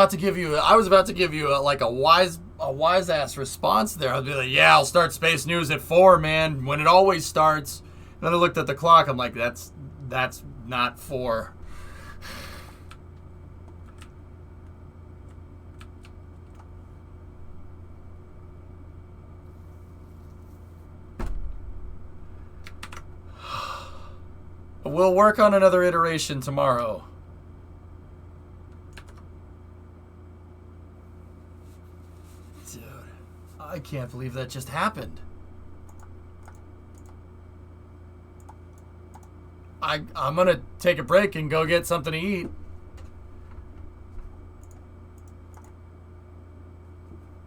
I was about to give you like a wise ass response there. I'd be like, yeah, I'll start Space News at 4, man, when it always starts. And then I looked at the clock. I'm like, that's not 4. We'll work on another iteration tomorrow. Dude, I can't believe that just happened. I'm gonna take a break and go get something to eat.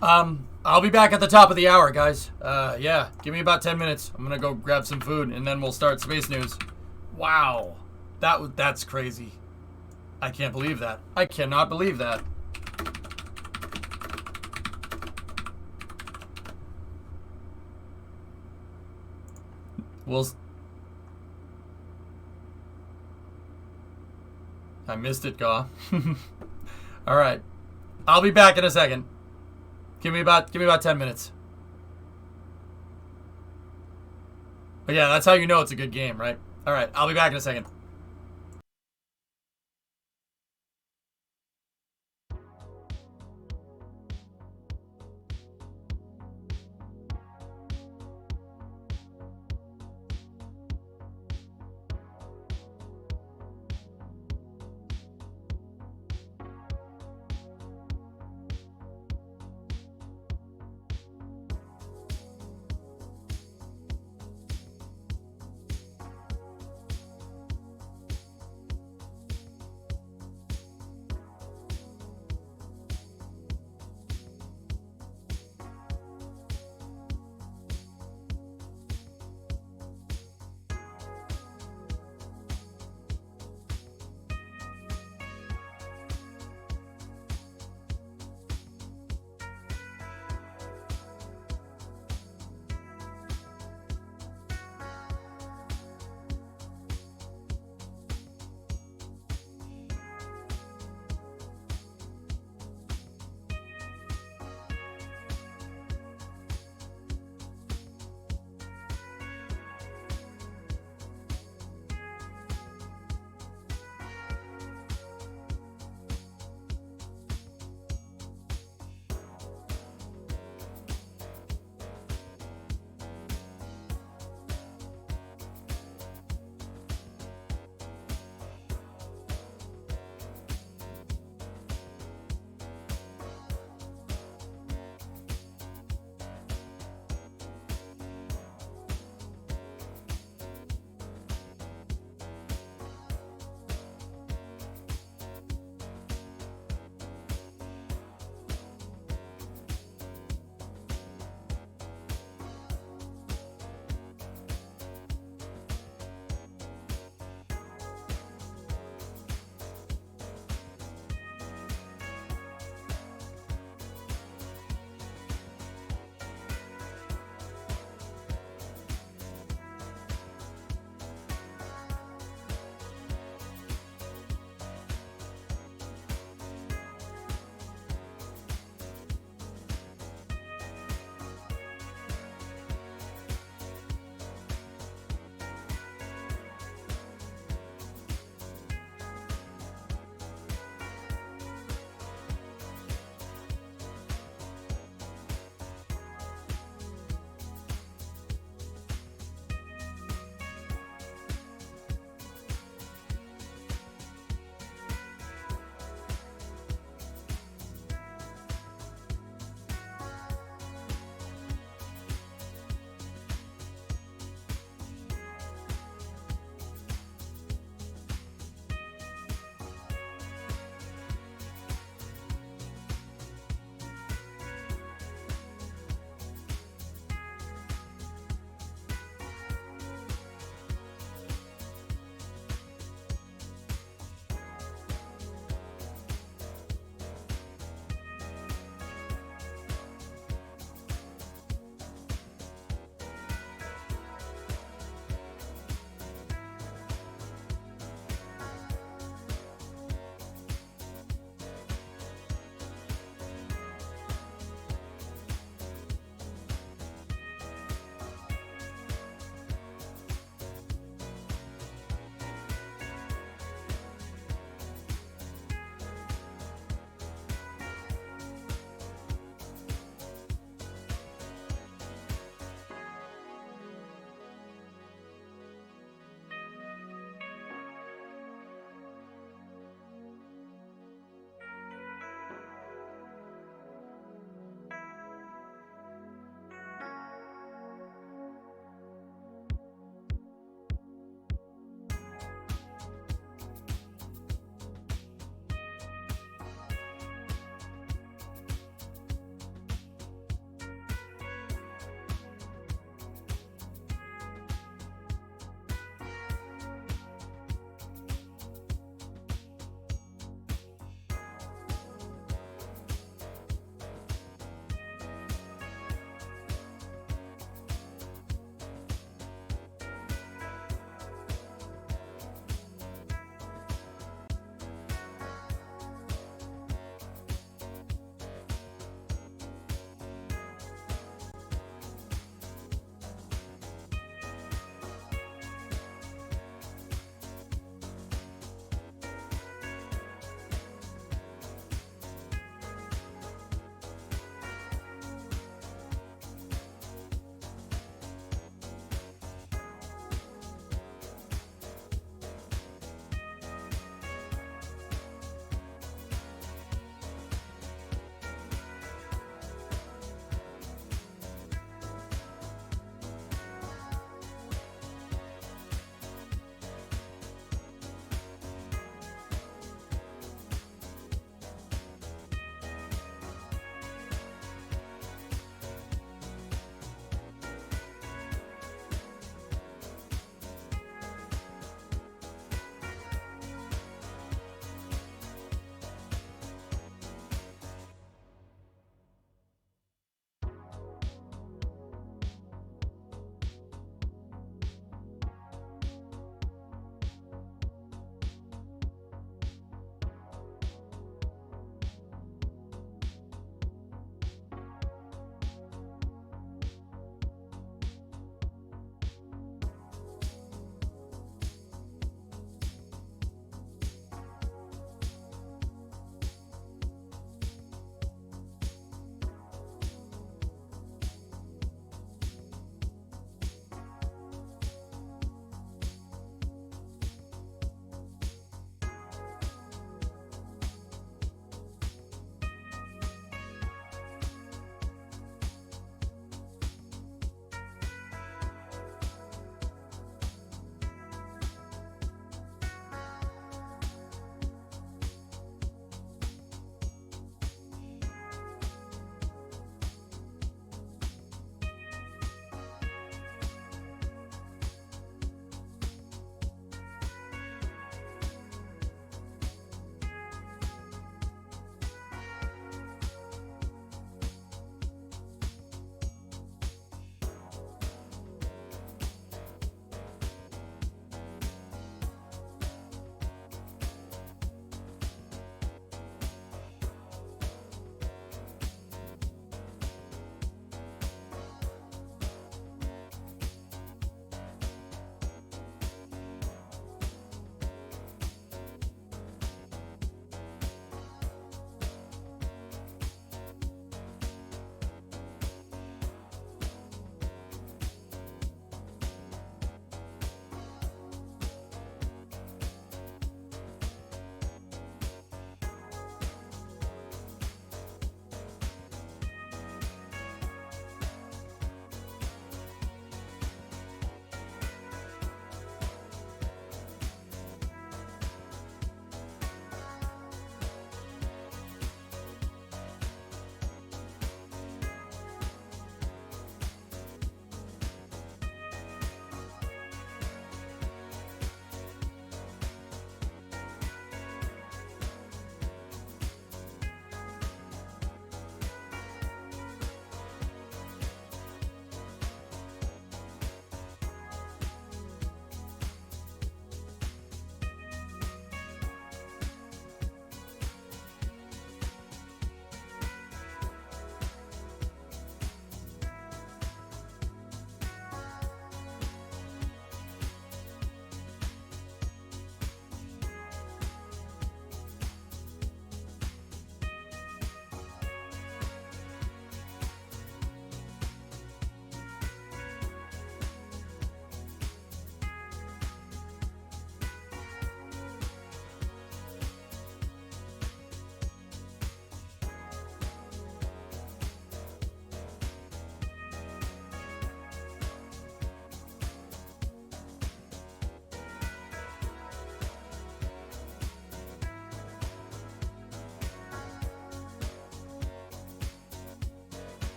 I'll be back at the top of the hour, guys. Yeah, give me about 10 minutes. I'm gonna go grab some food and then we'll start Space News. Wow, that's crazy. I can't believe that. I cannot believe that. I missed it, Gaw. All right, I'll be back in a second. Give me about 10 minutes. But yeah, that's how you know it's a good game, right? All right, I'll be back in a second.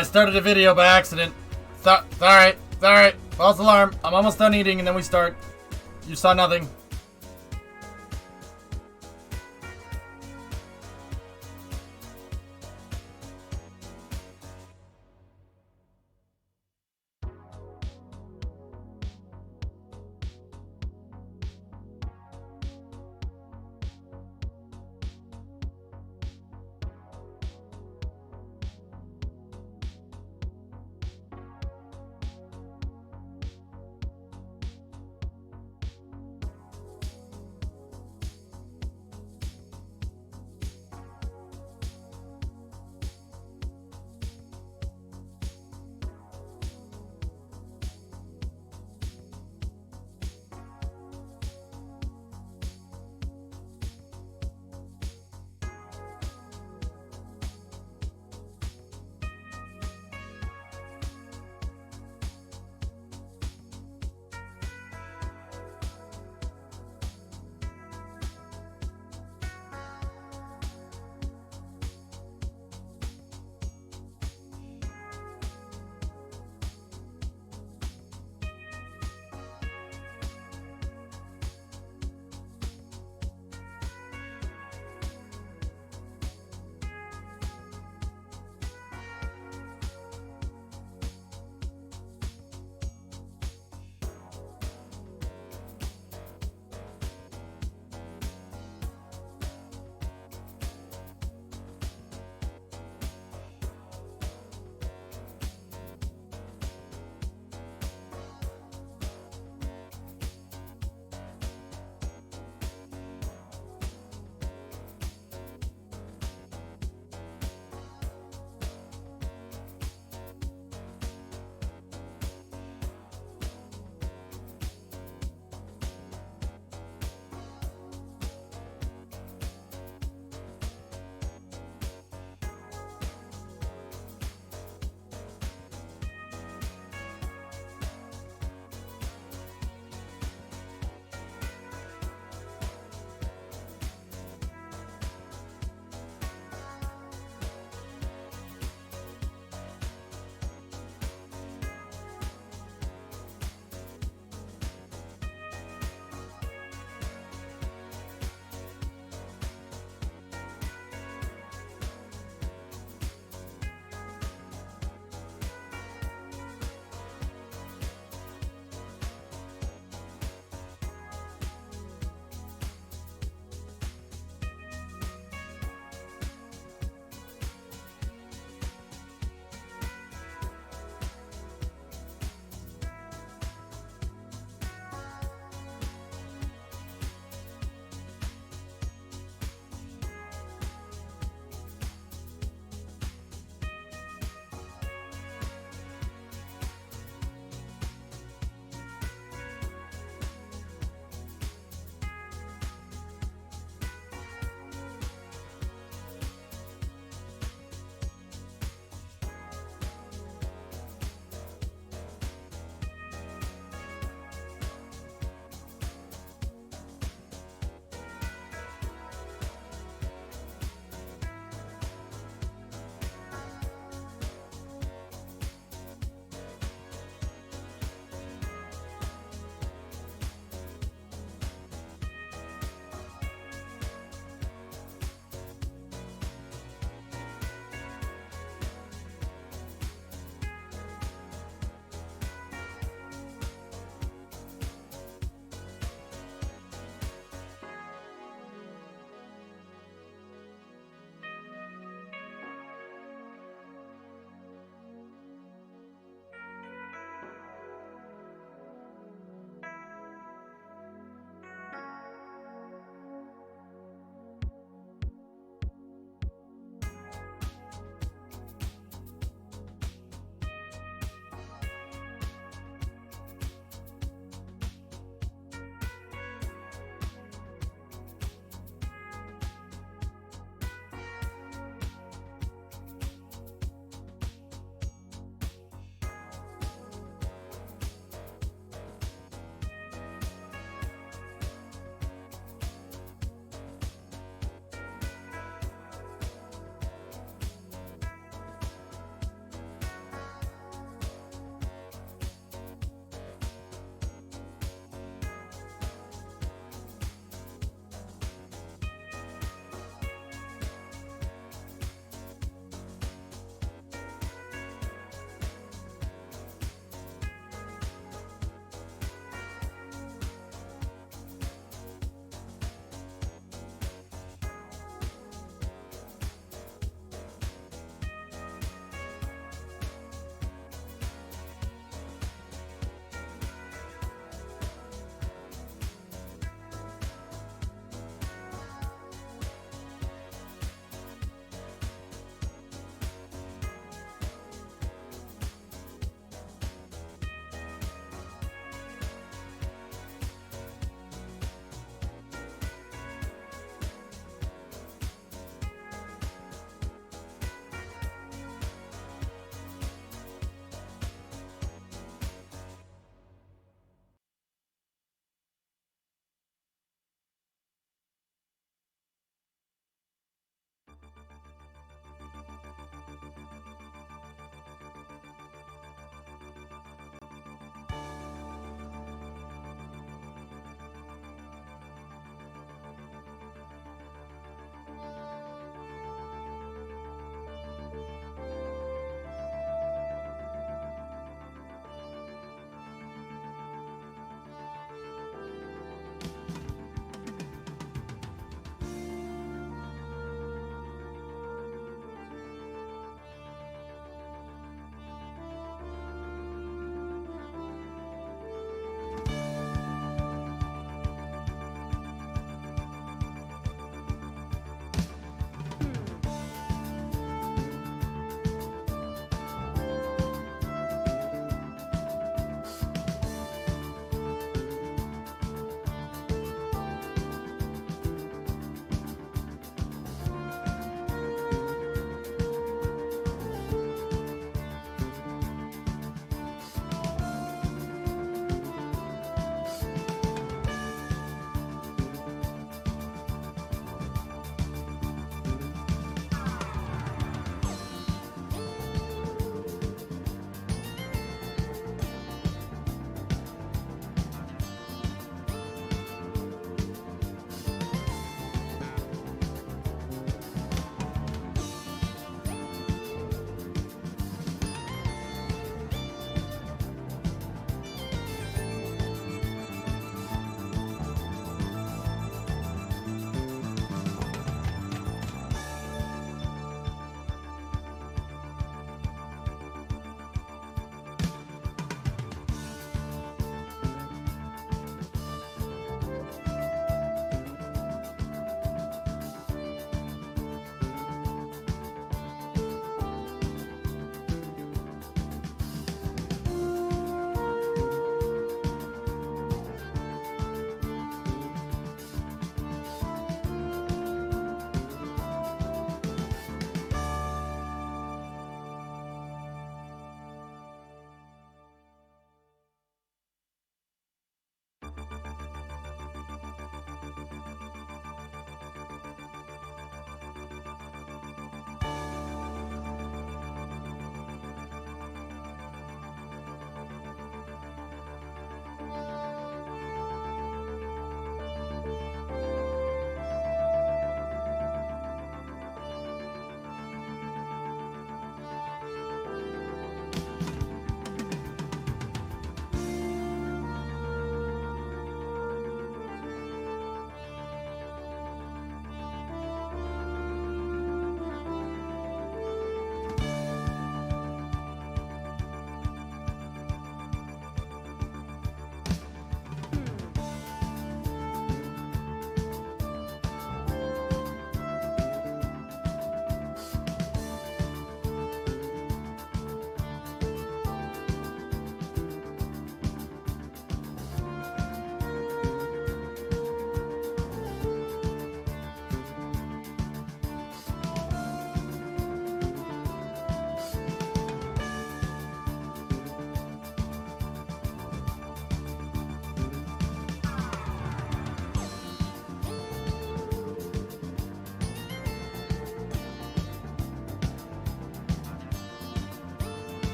I started a video by accident. It's alright. False alarm. I'm almost done eating and then we start. You saw nothing.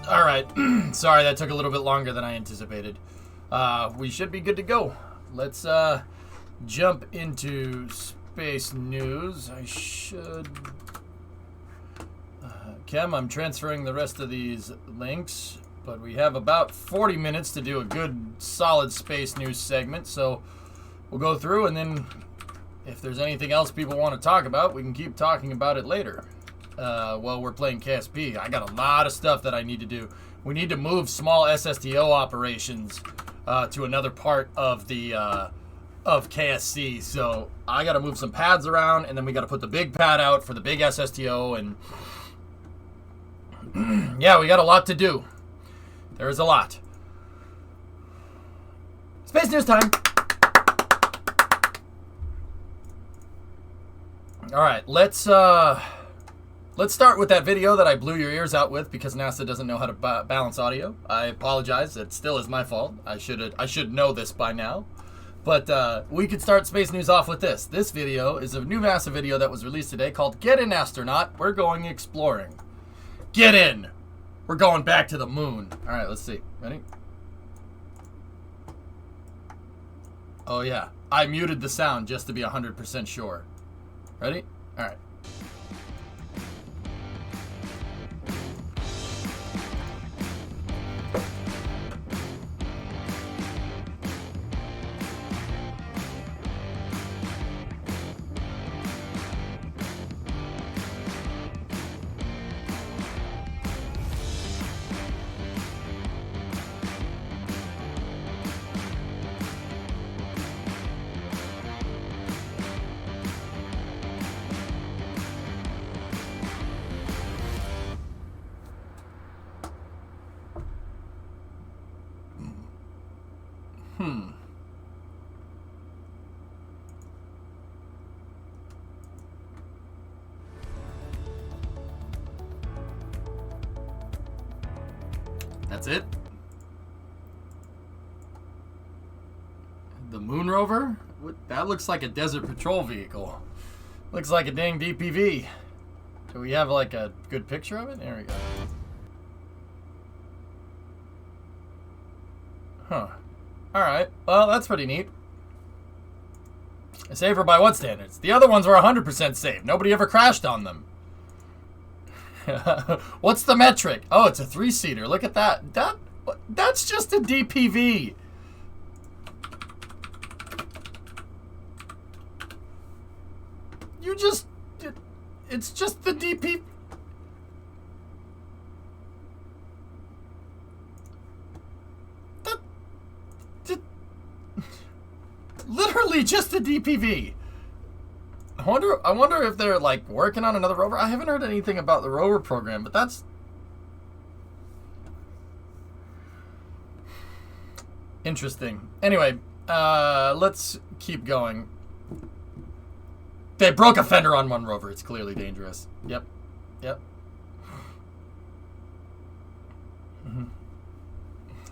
All right. Sorry, that took a little bit longer than I anticipated. We should be good to go. Let's jump into space news. I should... Kim, I'm transferring the rest of these links, but we have about 40 minutes to do a good, solid space news segment, so we'll go through, and then if there's anything else people want to talk about, we can keep talking about it later. While we're playing KSP, I got a lot of stuff that I need to do. We need to move small SSTO operations to another part of the of KSC, so I got to move some pads around, and then we got to put the big pad out for the big SSTO, and yeah, we got a lot to do. There is a lot. Space news time. All right, let's start with that video that I blew your ears out with because NASA doesn't know how to balance audio. I apologize. It still is my fault. I should know this by now. But we could start space news off with this. This video is a new NASA video that was released today called "Get In, Astronaut. We're Going Exploring." Get in. We're going back to the moon. All right, let's see. Ready? Oh yeah, I muted the sound just to be 100% sure. Ready? All right. That's it? The moon rover? That looks like a desert patrol vehicle. Looks like a dang DPV. Do we have like a good picture of it? There we go. Huh. Alright. Well, that's pretty neat. Safer by what standards? The other ones were 100% safe. Nobody ever crashed on them. What's the metric? Oh, it's a 3-seater. Look at that. That's just a DPV. It's just the DP. Literally just a DPV. I wonder if they're like working on another rover. I haven't heard anything about the rover program, but that's interesting. Anyway, let's keep going. They broke a fender on one rover. It's clearly dangerous. Yep.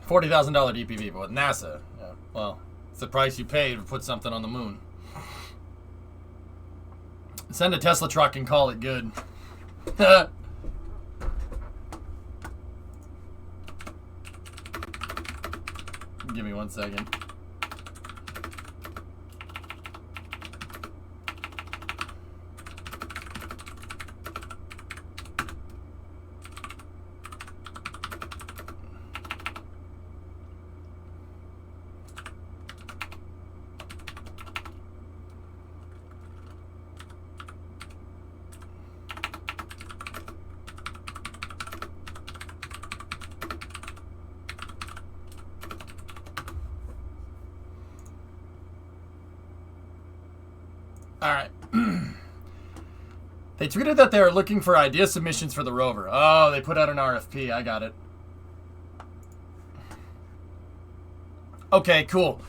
$40,000 DPV, but with NASA, yeah, well, it's the price you pay to put something on the moon. Send a Tesla truck and call it good. Give me 1 second. Alright. They tweeted that they were looking for idea submissions for the rover. Oh, they put out an RFP. I got it. Okay, cool.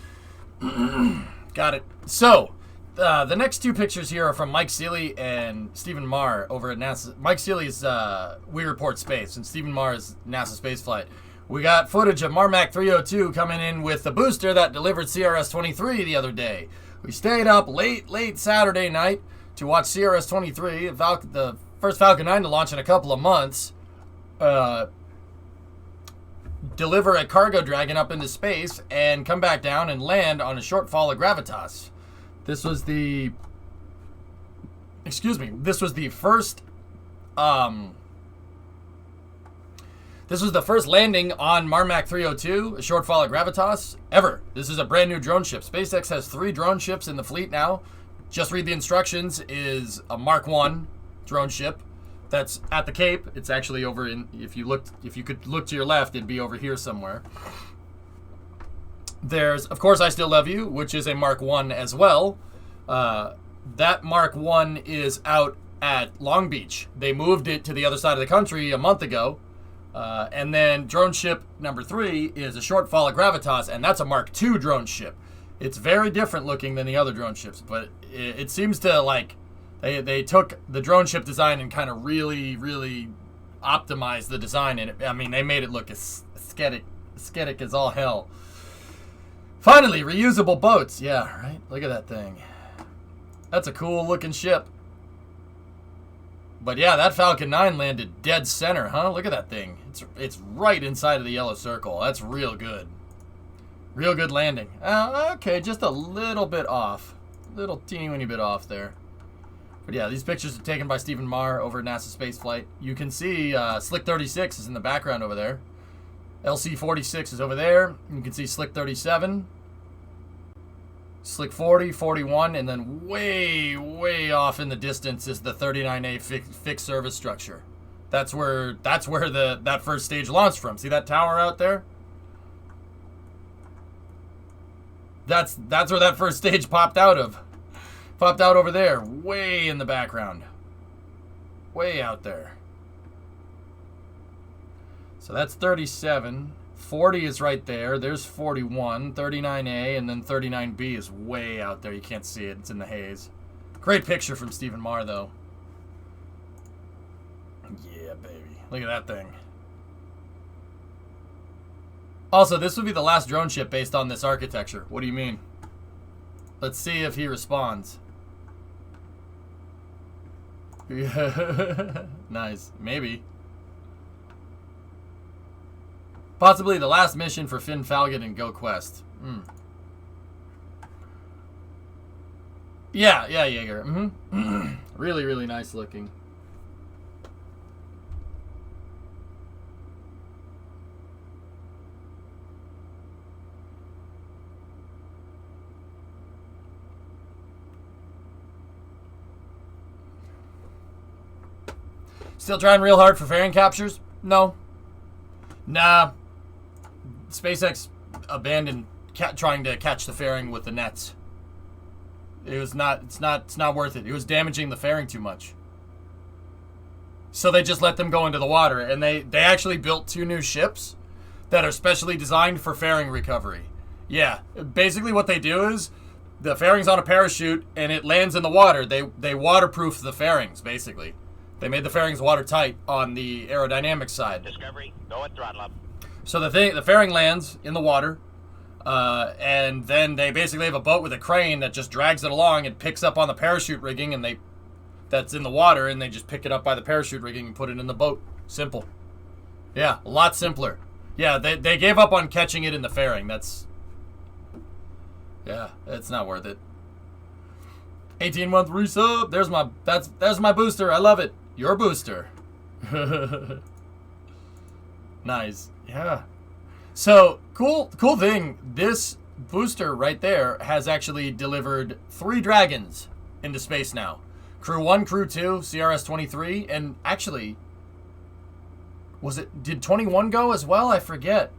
Got it. So, the next two pictures here are from Mike Seeley and Stephen Marr over at NASA. Mike Seeley's We Report Space, and Stephen Marr's NASA spaceflight. We got footage of Marmac 302 coming in with the booster that delivered CRS-23 the other day. We stayed up late Saturday night to watch CRS-23, the first Falcon 9 to launch in a couple of months. deliver a cargo dragon up into space and come back down and land on a short fall of gravitas. This was the... Excuse me. This was the first... This was the first landing on Marmac 302, a short fall of gravitas, ever. This is a brand new drone ship. SpaceX has 3 drone ships in the fleet now. Just read the instructions. Is a Mark 1 drone ship that's at the Cape. It's actually over in, if you could look to your left, it'd be over here somewhere. There's, of course, I Still Love You, which is a Mark 1 as well. That Mark 1 is out at Long Beach. They moved it to the other side of the country a month ago. And then drone ship number 3 is a short fall of gravitas, and that's a Mark II drone ship. It's very different looking than the other drone ships, but it seems to, like, they took the drone ship design and kind of really, really optimized the design. And I mean, they made it look aesthetic as all hell. Finally, reusable boats. Yeah, right? Look at that thing. That's a cool looking ship. But yeah, that Falcon 9 landed dead center, huh? Look at that thing. It's right inside of the yellow circle. That's real good. Real good landing. Okay, just a little bit off. Little teeny bit off there. But yeah, these pictures are taken by Stephen Marr over at NASA Spaceflight. You can see Slick 36 is in the background over there. LC 46 is over there. You can see Slick 37. Slick 40, 41, and then way off in the distance is the 39A fixed service structure. That's where that first stage launched from. See that tower out there? That's where that first stage popped out of. Popped out over there, way in the background. Way out there. So that's 37. 40 is right there. There's 41, 39A, and then 39B is way out there. You can't see it. It's in the haze. Great picture from Stephen Marr, though. Yeah, baby. Look at that thing. Also, this would be the last drone ship based on this architecture. What do you mean? Let's see if he responds. Nice. Maybe. Possibly the last mission for Finn Falcon and Go Quest. Yeah, Jaeger. Really, really nice looking. Still trying real hard for fairing captures? No. Nah. SpaceX abandoned trying to catch the fairing with the nets. It's not worth it. It was damaging the fairing too much. So they just let them go into the water, and they actually built 2 new ships that are specially designed for fairing recovery. Yeah, basically what they do is the fairing's on a parachute and it lands in the water. They waterproof the fairings, basically. They made the fairings watertight on the aerodynamic side. Discovery, go at throttle up. So the fairing lands in the water, and then they basically have a boat with a crane that just drags it along and picks up on the parachute rigging, and that's in the water, and they just pick it up by the parachute rigging and put it in the boat. Simple. Yeah, a lot simpler. Yeah, they gave up on catching it in the fairing. It's not worth it. 18-month resub. There's my booster. I love it. Your booster. Nice. Yeah. So, cool thing. This booster right there has actually delivered 3 Dragons into space now. Crew 1, Crew 2, CRS-23, and actually, did 21 go as well? I forget.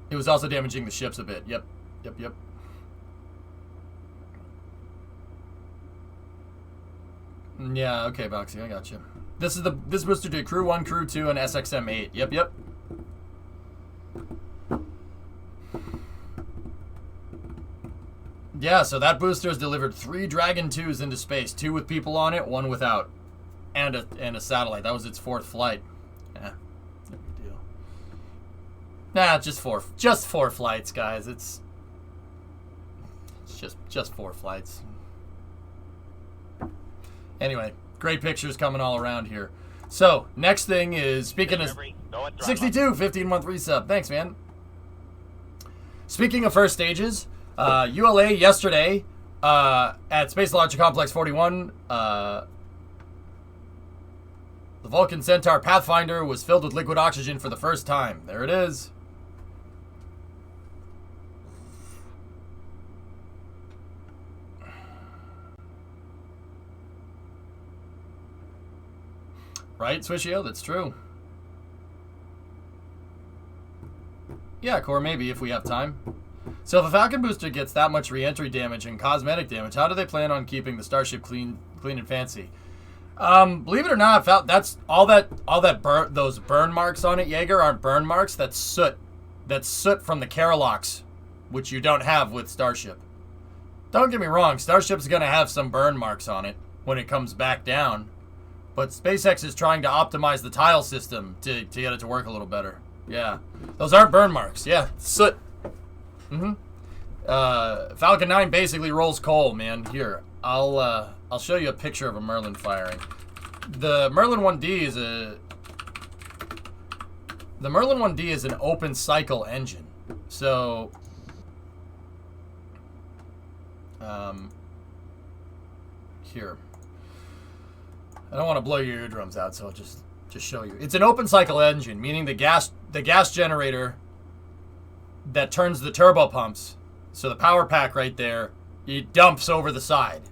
It was also damaging the ships a bit. Yep. Yeah, okay, Boxy, I got you. This booster did Crew 1, Crew 2, and SXM-8. Yep. Yeah, so that booster has delivered 3 Dragon 2s into space. 2 with people on it, 1 without. And a satellite. That was its 4th flight. Yeah, no big deal. Nah, just 4 flights, guys. It's just 4 flights. Anyway, Great pictures coming all around here. So, next thing is, speaking of 62, 15-month resub. Thanks, man. Speaking of first stages, ULA yesterday at Space Launcher Complex 41, the Vulcan Centaur Pathfinder was filled with liquid oxygen for the first time. There it is. Right, Swishio? That's true. Yeah, Core, maybe, if we have time. So if a Falcon booster gets that much re-entry damage and cosmetic damage, how do they plan on keeping the Starship clean and fancy? Believe it or not, that's those burn marks on it, Jaeger, aren't burn marks. That's soot. That's soot from the Karalox, which you don't have with Starship. Don't get me wrong, Starship's going to have some burn marks on it when it comes back down. But SpaceX is trying to optimize the tile system to get it to work a little better. Yeah. Those aren't burn marks. Yeah. Soot. Falcon 9 basically rolls coal, man. Here, I'll show you a picture of a Merlin firing. The Merlin 1D is an open cycle engine. So here. I don't want to blow your eardrums out, so I'll just show you. It's an open cycle engine, meaning the gas generator that turns the turbo pumps, so the power pack right there, it dumps over the side.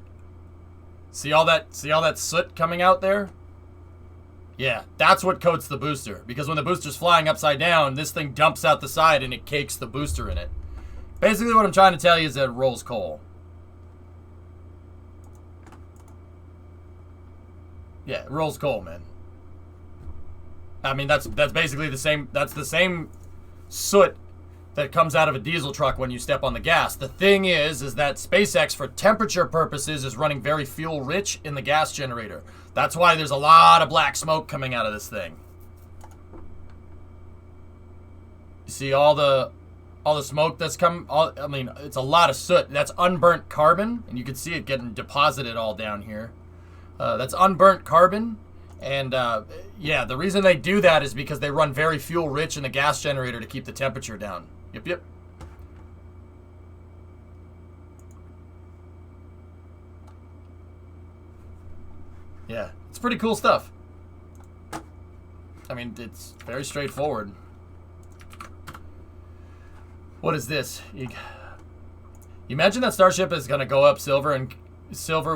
See all that soot coming out there? Yeah, that's what coats the booster. Because when the booster's flying upside down, this thing dumps out the side and it cakes the booster in it. Basically what I'm trying to tell you is that it rolls coal. Yeah, it rolls coal, man. I mean, that's basically the same. That's the same soot that comes out of a diesel truck when you step on the gas. The thing is that SpaceX, for temperature purposes, is running very fuel-rich in the gas generator. That's why there's a lot of black smoke coming out of this thing. You see all the smoke that's come. I mean, it's a lot of soot. That's unburnt carbon, and you can see it getting deposited all down here. That's unburnt carbon, and yeah, the reason they do that is because they run very fuel-rich in the gas generator to keep the temperature down. Yep. Yeah, it's pretty cool stuff. I mean, it's very straightforward. What is this? You imagine that Starship is going to go up silver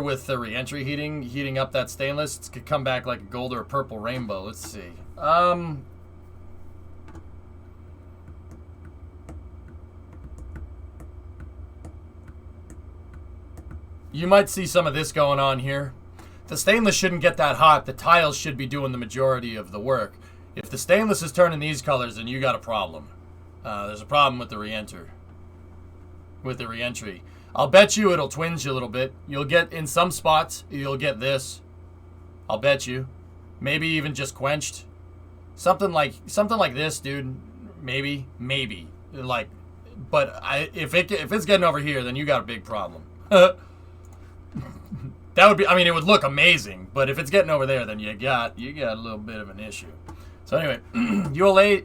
with the re-entry heating up that stainless. It could come back like a gold or a purple rainbow. Let's see. You might see some of this going on here. The stainless shouldn't get that hot. The tiles should be doing the majority of the work. If the stainless is turning these colors, then you got a problem. There's a problem with the re-entry. I'll bet you it'll twinge a little bit. You'll get, in some spots, you'll get this. I'll bet you. Maybe even just quenched. Something like this, dude. Maybe. Like, but if it's getting over here, then you got a big problem. That would be, I mean, it would look amazing, but if it's getting over there, then you got a little bit of an issue. So anyway, ULA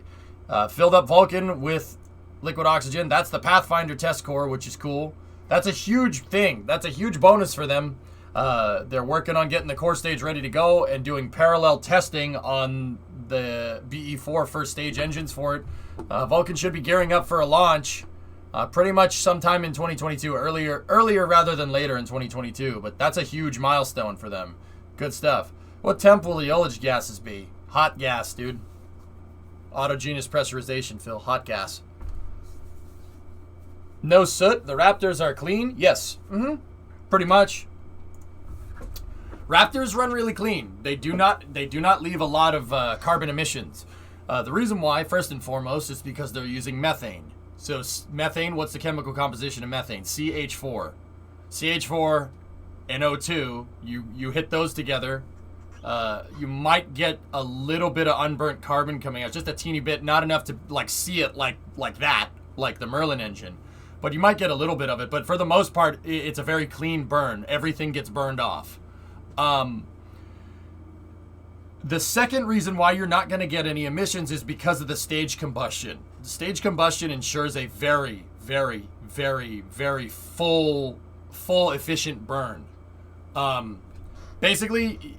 filled up Vulcan with liquid oxygen. That's the Pathfinder test core, which is cool. That's a huge thing. That's a huge bonus for them. They're working on getting the core stage ready to go and doing parallel testing on the BE4 first stage engines for it. Vulcan should be gearing up for a launch pretty much sometime in 2022, earlier rather than later in 2022. But that's a huge milestone for them. Good stuff. What temp will the ullage gases be? Hot gas, dude. Autogenous pressurization, Phil. Hot gas. No soot. The Raptors are clean. Yes. Pretty much. Raptors run really clean. They do not leave a lot of carbon emissions. The reason why, first and foremost, is because they're using methane. So methane, what's the chemical composition of methane? CH4. CH4 and O2, you hit those together. You might get a little bit of unburnt carbon coming out, just a teeny bit, not enough to like see it like that, like the Merlin engine. But you might get a little bit of it. But for the most part, it's a very clean burn. Everything gets burned off. The second reason why you're not going to get any emissions is because of the stage combustion. The stage combustion ensures a very, very, very, very full efficient burn. Basically,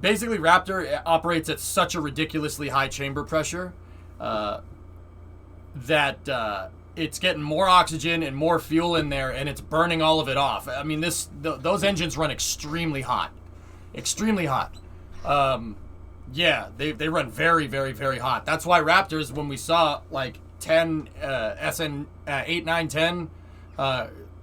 Raptor operates at such a ridiculously high chamber pressure that it's getting more oxygen and more fuel in there, and it's burning all of it off. I mean, those engines run extremely hot, extremely hot. Yeah, they run very, very, very hot. That's why Raptors, when we saw like 10 SN 8, 9, 10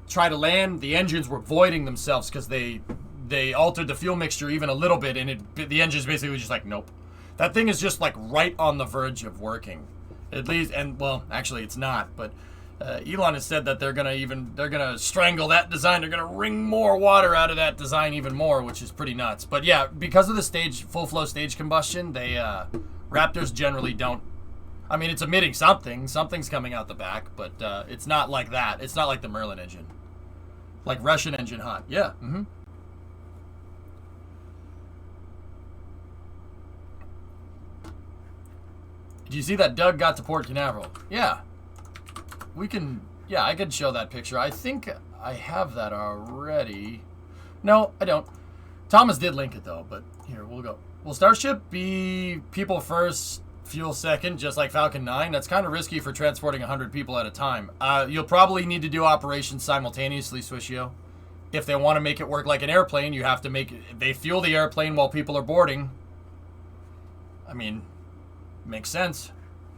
try to land, the engines were voiding themselves because they altered the fuel mixture even a little bit, and the engine's basically just like, nope. That thing is just like right on the verge of working, at least. And well, actually, it's not. But Elon has said that they're gonna strangle that design. They're gonna wring more water out of that design even more, which is pretty nuts. But yeah, because of the full flow stage combustion, Raptors generally don't. I mean, it's emitting something. Something's coming out the back, but it's not like that. It's not like the Merlin engine, like Russian engine hot. Yeah. Mm-hmm. Did you see that Doug got to Port Canaveral? Yeah. We can... Yeah, I could show that picture. I think I have that already. No, I don't. Thomas did link it, though, but here, we'll go. Will Starship be people first, fuel second, just like Falcon 9? That's kind of risky for transporting 100 people at a time. You'll probably need to do operations simultaneously, Swishio. If they want to make it work like an airplane, you have to they fuel the airplane while people are boarding. I mean... Makes sense.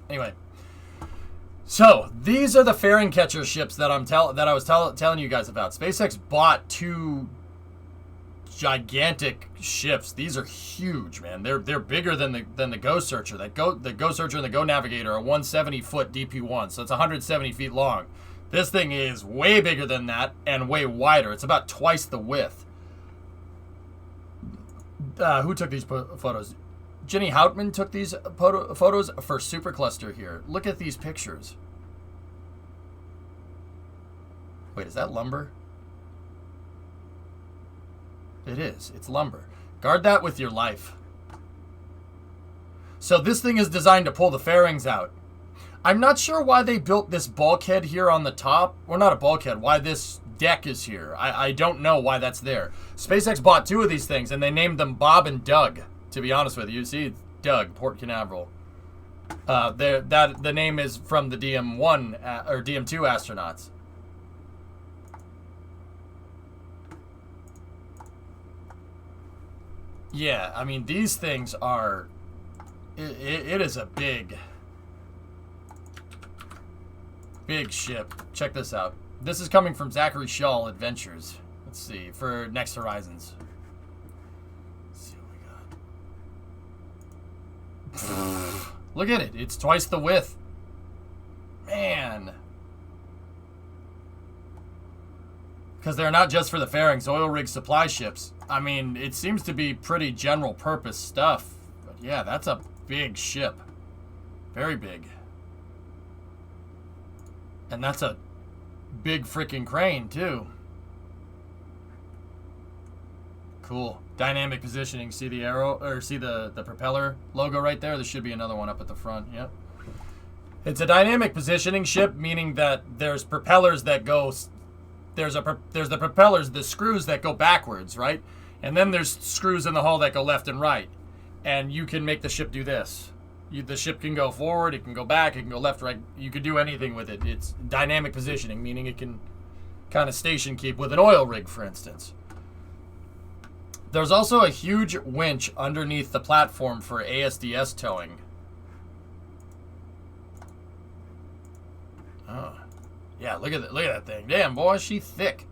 Anyway, so these are the fairing catcher ships that I was telling you guys about. SpaceX bought 2 gigantic ships. These are huge, man. They're bigger than the Go Searcher. The Go Searcher and the Go Navigator are 170-foot DP1, so it's 170 feet long. This thing is way bigger than that and way wider. It's about twice the width. Who took these photos? Jenny Houtman took these photos for Supercluster here. Look at these pictures. Wait, is that lumber? It is. It's lumber. Guard that with your life. So this thing is designed to pull the fairings out. I'm not sure why they built this bulkhead here on the top. Well, not a bulkhead. Why this deck is here. I don't know why that's there. SpaceX bought 2 of these things, and they named them Bob and Doug. To be honest with you, see, Doug, Port Canaveral. The name is from the DM1 or DM2 astronauts. Yeah, I mean, these things are... It is a big ship. Check this out. This is coming from Zachary Shaw Adventures. Let's see, for Next Horizons. Look at it. It's twice the width. Man. Because they're not just for the fairings, oil rig supply ships. I mean, it seems to be pretty general purpose stuff. But yeah, that's a big ship. Very big. And that's a big freaking crane, too. Cool. Dynamic positioning. See the arrow, or see the propeller logo right there? There should be another one up at the front. Yep. It's a dynamic positioning ship, meaning that there's propellers that go... There's the propellers, the screws that go backwards, right? And then there's screws in the hull that go left and right. And you can make the ship do this. The ship can go forward, it can go back, it can go left, right. You could do anything with it. It's dynamic positioning, meaning it can kind of station keep with an oil rig, for instance. There's also a huge winch underneath the platform for ASDS towing. Oh. Yeah, look at that thing. Damn, boy, she's thick.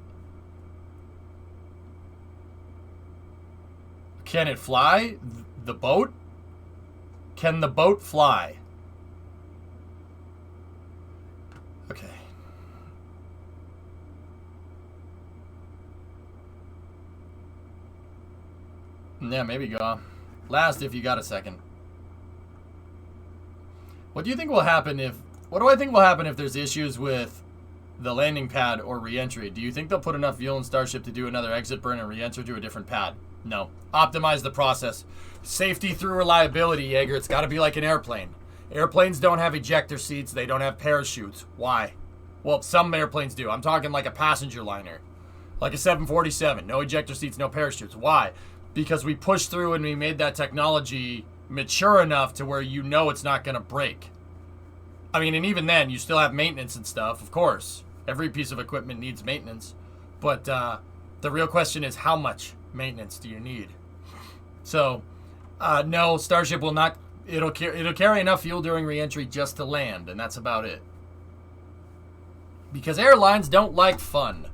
Can it fly? The boat? Can the boat fly? Okay. Yeah, maybe go. Last if you got a second. What do you think will happen if... What do I think will happen if there's issues with the landing pad or re-entry? Do you think they'll put enough fuel in Starship to do another exit burn and re-enter to a different pad? No. Optimize the process. Safety through reliability, Jaeger. It's got to be like an airplane. Airplanes don't have ejector seats. They don't have parachutes. Why? Well, some airplanes do. I'm talking like a passenger liner. Like a 747. No ejector seats, no parachutes. Why? Because we pushed through and we made that technology mature enough to where you know it's not going to break. I mean, and even then, you still have maintenance and stuff, of course. Every piece of equipment needs maintenance. But the real question is, how much maintenance do you need? So, no, Starship will not... It'll carry enough fuel during re-entry just to land, and that's about it. Because airlines don't like fun.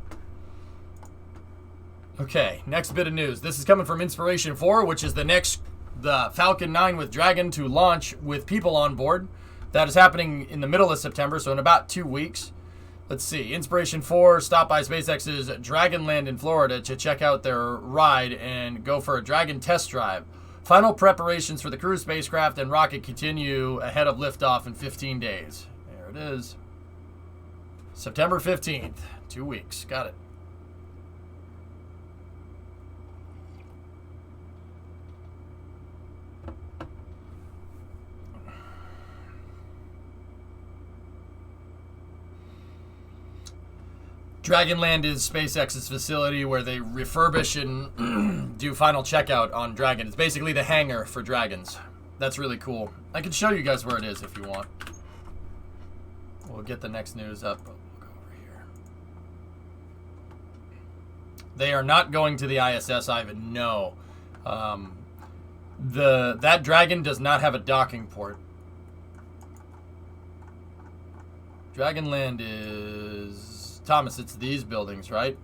Okay, next bit of news. This is coming from Inspiration 4, which is the Falcon 9 with Dragon to launch with people on board. That is happening in the middle of September, so in about 2 weeks. Let's see. Inspiration 4 stopped by SpaceX's Dragonland in Florida to check out their ride and go for a Dragon test drive. Final preparations for the crew, spacecraft, and rocket continue ahead of liftoff in 15 days. There it is. September 15th. 2 weeks. Got it. Dragonland is SpaceX's facility where they refurbish and do final checkout on Dragon. It's basically the hangar for Dragons. That's really cool. I can show you guys where it is if you want. We'll get the next news up. We'll go over here. They are not going to the ISS, Ivan. No. That Dragon does not have a docking port. Dragonland is... Thomas, it's these buildings, right?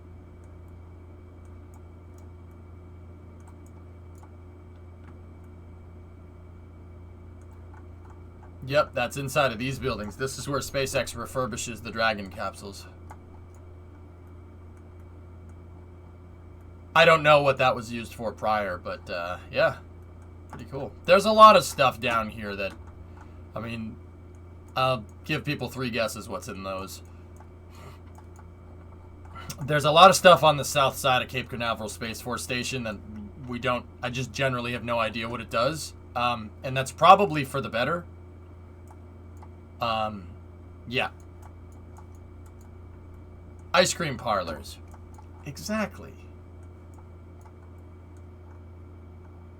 Yep, that's inside of these buildings. This is where SpaceX refurbishes the Dragon capsules. I don't know what that was used for prior, but yeah, pretty cool. There's a lot of stuff down here that, I mean, I'll give people 3 guesses what's in those. There's a lot of stuff on the south side of Cape Canaveral Space Force Station that I just generally have no idea what it does. And that's probably for the better. Yeah. Ice cream parlors. Exactly.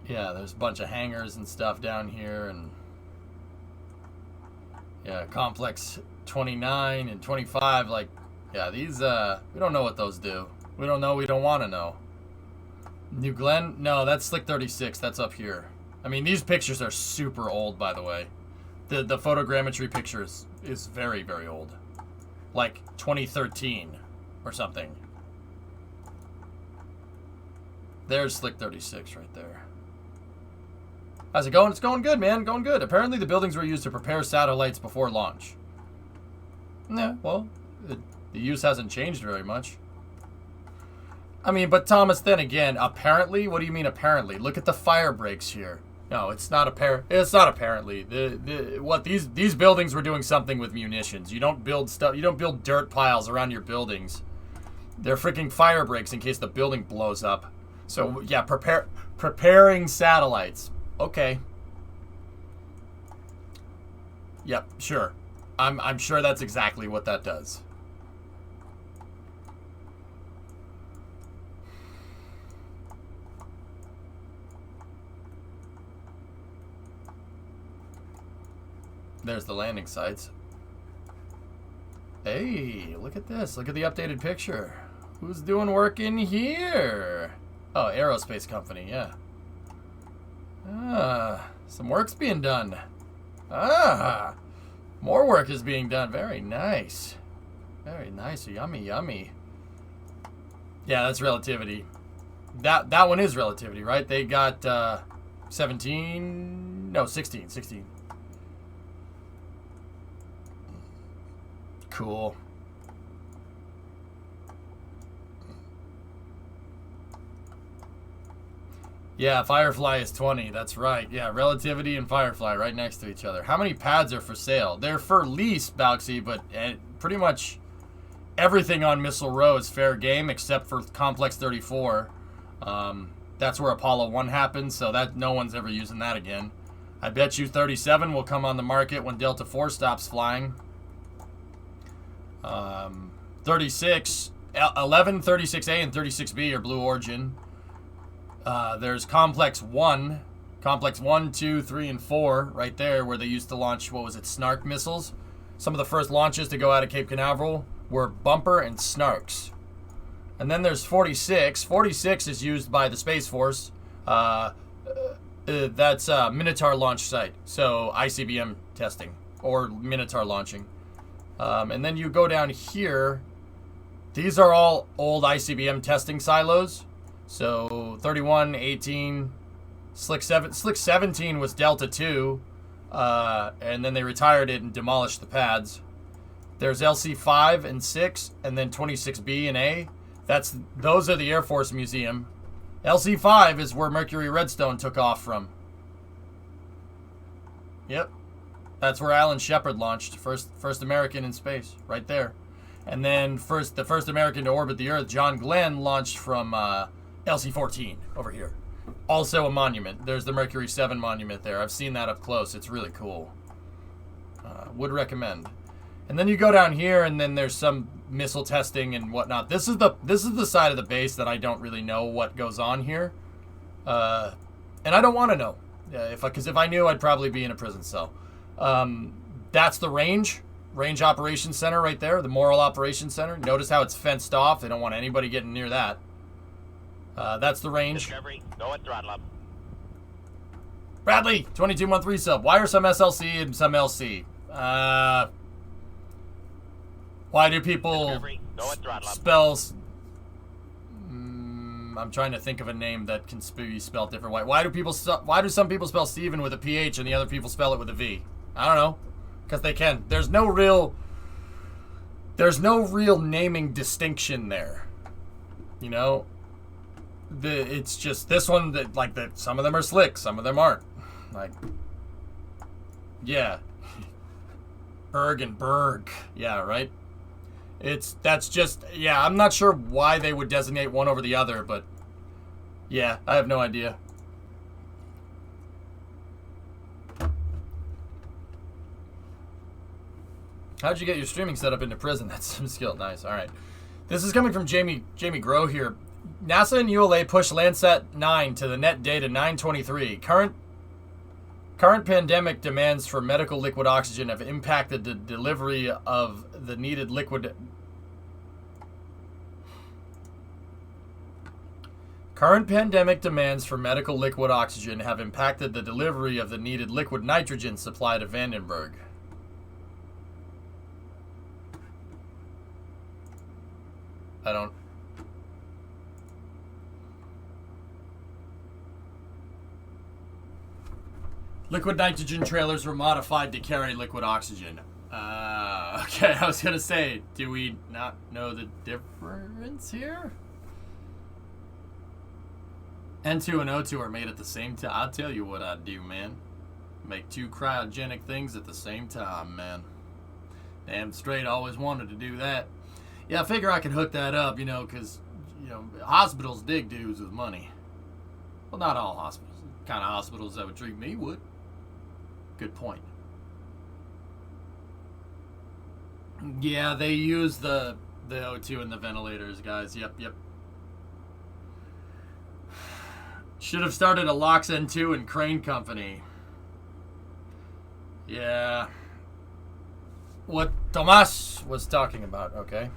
Yeah, there's a bunch of hangars and stuff down here, and yeah, Complex 29 and 25, like, yeah, these, we don't know what those do. We don't know, we don't want to know. New Glen? No, that's Slick 36, that's up here. I mean, these pictures are super old, by the way. The photogrammetry picture is very, very old. Like 2013 or something. There's Slick 36 right there. How's it going? It's going good, man. Going good. Apparently the buildings were used to prepare satellites before launch. Yeah, well, the use hasn't changed very much. I mean, but Thomas, then again, apparently? What do you mean apparently? Look at the fire breaks here. No, it's not it's not apparently. These buildings were doing something with munitions. You don't build stuff. You don't build dirt piles around your buildings. They're freaking fire breaks in case the building blows up. So yeah, preparing satellites. Okay. Yep, sure. I'm sure that's exactly what that does. There's the landing sites. Hey, look at this. Look at the updated picture. Who's doing work in here? Oh, aerospace company, yeah. Ah, some work's being done. Ah, more work is being done. Very nice. Very nice. Yummy, yummy. Yeah, that's relativity. That one is relativity, right? They got 16. Cool. Yeah, Firefly is 20. That's right. Yeah, Relativity and Firefly right next to each other. How many pads are for sale? They're for lease, Balxy, but pretty much everything on Missile Row is fair game except for Complex 34. That's where Apollo 1 happened, so that no one's ever using that again. I bet you 37 will come on the market when Delta 4 stops flying. 36, 11, 36A, and 36B are Blue Origin. There's Complex 1. Complex 1, 2, 3, and 4 right there where they used to launch, what was it, Snark missiles. Some of the first launches to go out of Cape Canaveral were Bumper and Snarks. And then there's 46. 46 is used by the Space Force. That's Minotaur launch site. So ICBM testing or Minotaur launching. And then you go down here. These are all old ICBM testing silos. So 31, 18, Slick 17 was Delta 2. And then they retired it and demolished the pads. There's LC5 and 6, and then 26B and A. Those are the Air Force Museum. LC5 is where Mercury Redstone took off from. Yep. That's where Alan Shepard launched. First American in space. Right there. And then the first American to orbit the Earth, John Glenn, launched from LC-14 over here. Also a monument. There's the Mercury 7 monument there. I've seen that up close. It's really cool. Would recommend. And then you go down here, and then there's some missile testing and whatnot. This is the side of the base that I don't really know what goes on here, and I don't want to know. Because if I knew, I'd probably be in a prison cell. That's the range operations center right there, the Morrill Operations Center. Notice how it's fenced off. They don't want anybody getting near that. That's the range. Discovery, go at throttle up. Bradley, 22-month resub. Why are some SLC and some LC? Why do people spell... I'm trying to think of a name that can be spelled different. Why do some people spell Steven with a PH and the other people spell it with a V? I don't know. Because they can. There's no real naming distinction there. You know? It's just this one that some of them are slick, some of them aren't. Like, yeah. Erg and Berg. Yeah, right? I'm not sure why they would designate one over the other, but yeah, I have no idea. How'd you get your streaming set up into prison? That's some skill. Nice. All right. This is coming from Jamie Grow here. NASA and ULA push Landsat 9 to the net data 923. Current pandemic demands for medical liquid oxygen have impacted the delivery of the needed liquid. Current pandemic demands for medical liquid oxygen have impacted the delivery of the needed liquid nitrogen supply to Vandenberg. I don't... Liquid nitrogen trailers were modified to carry liquid oxygen. Okay, I was gonna say, do we not know the difference here? N2 and O2 are made at the same time. I'll tell you what I do, man. Make two cryogenic things at the same time, man. Damn straight, always wanted to do that. Yeah, I figure I could hook that up, because, hospitals dig dudes with money. Well, not all hospitals. The kind of hospitals that would treat me would. Good point. Yeah, they use the O2 in the ventilators, guys. Yep. Should have started a LOX N2 and Crane Company. Yeah. What Tomas was talking about, okay.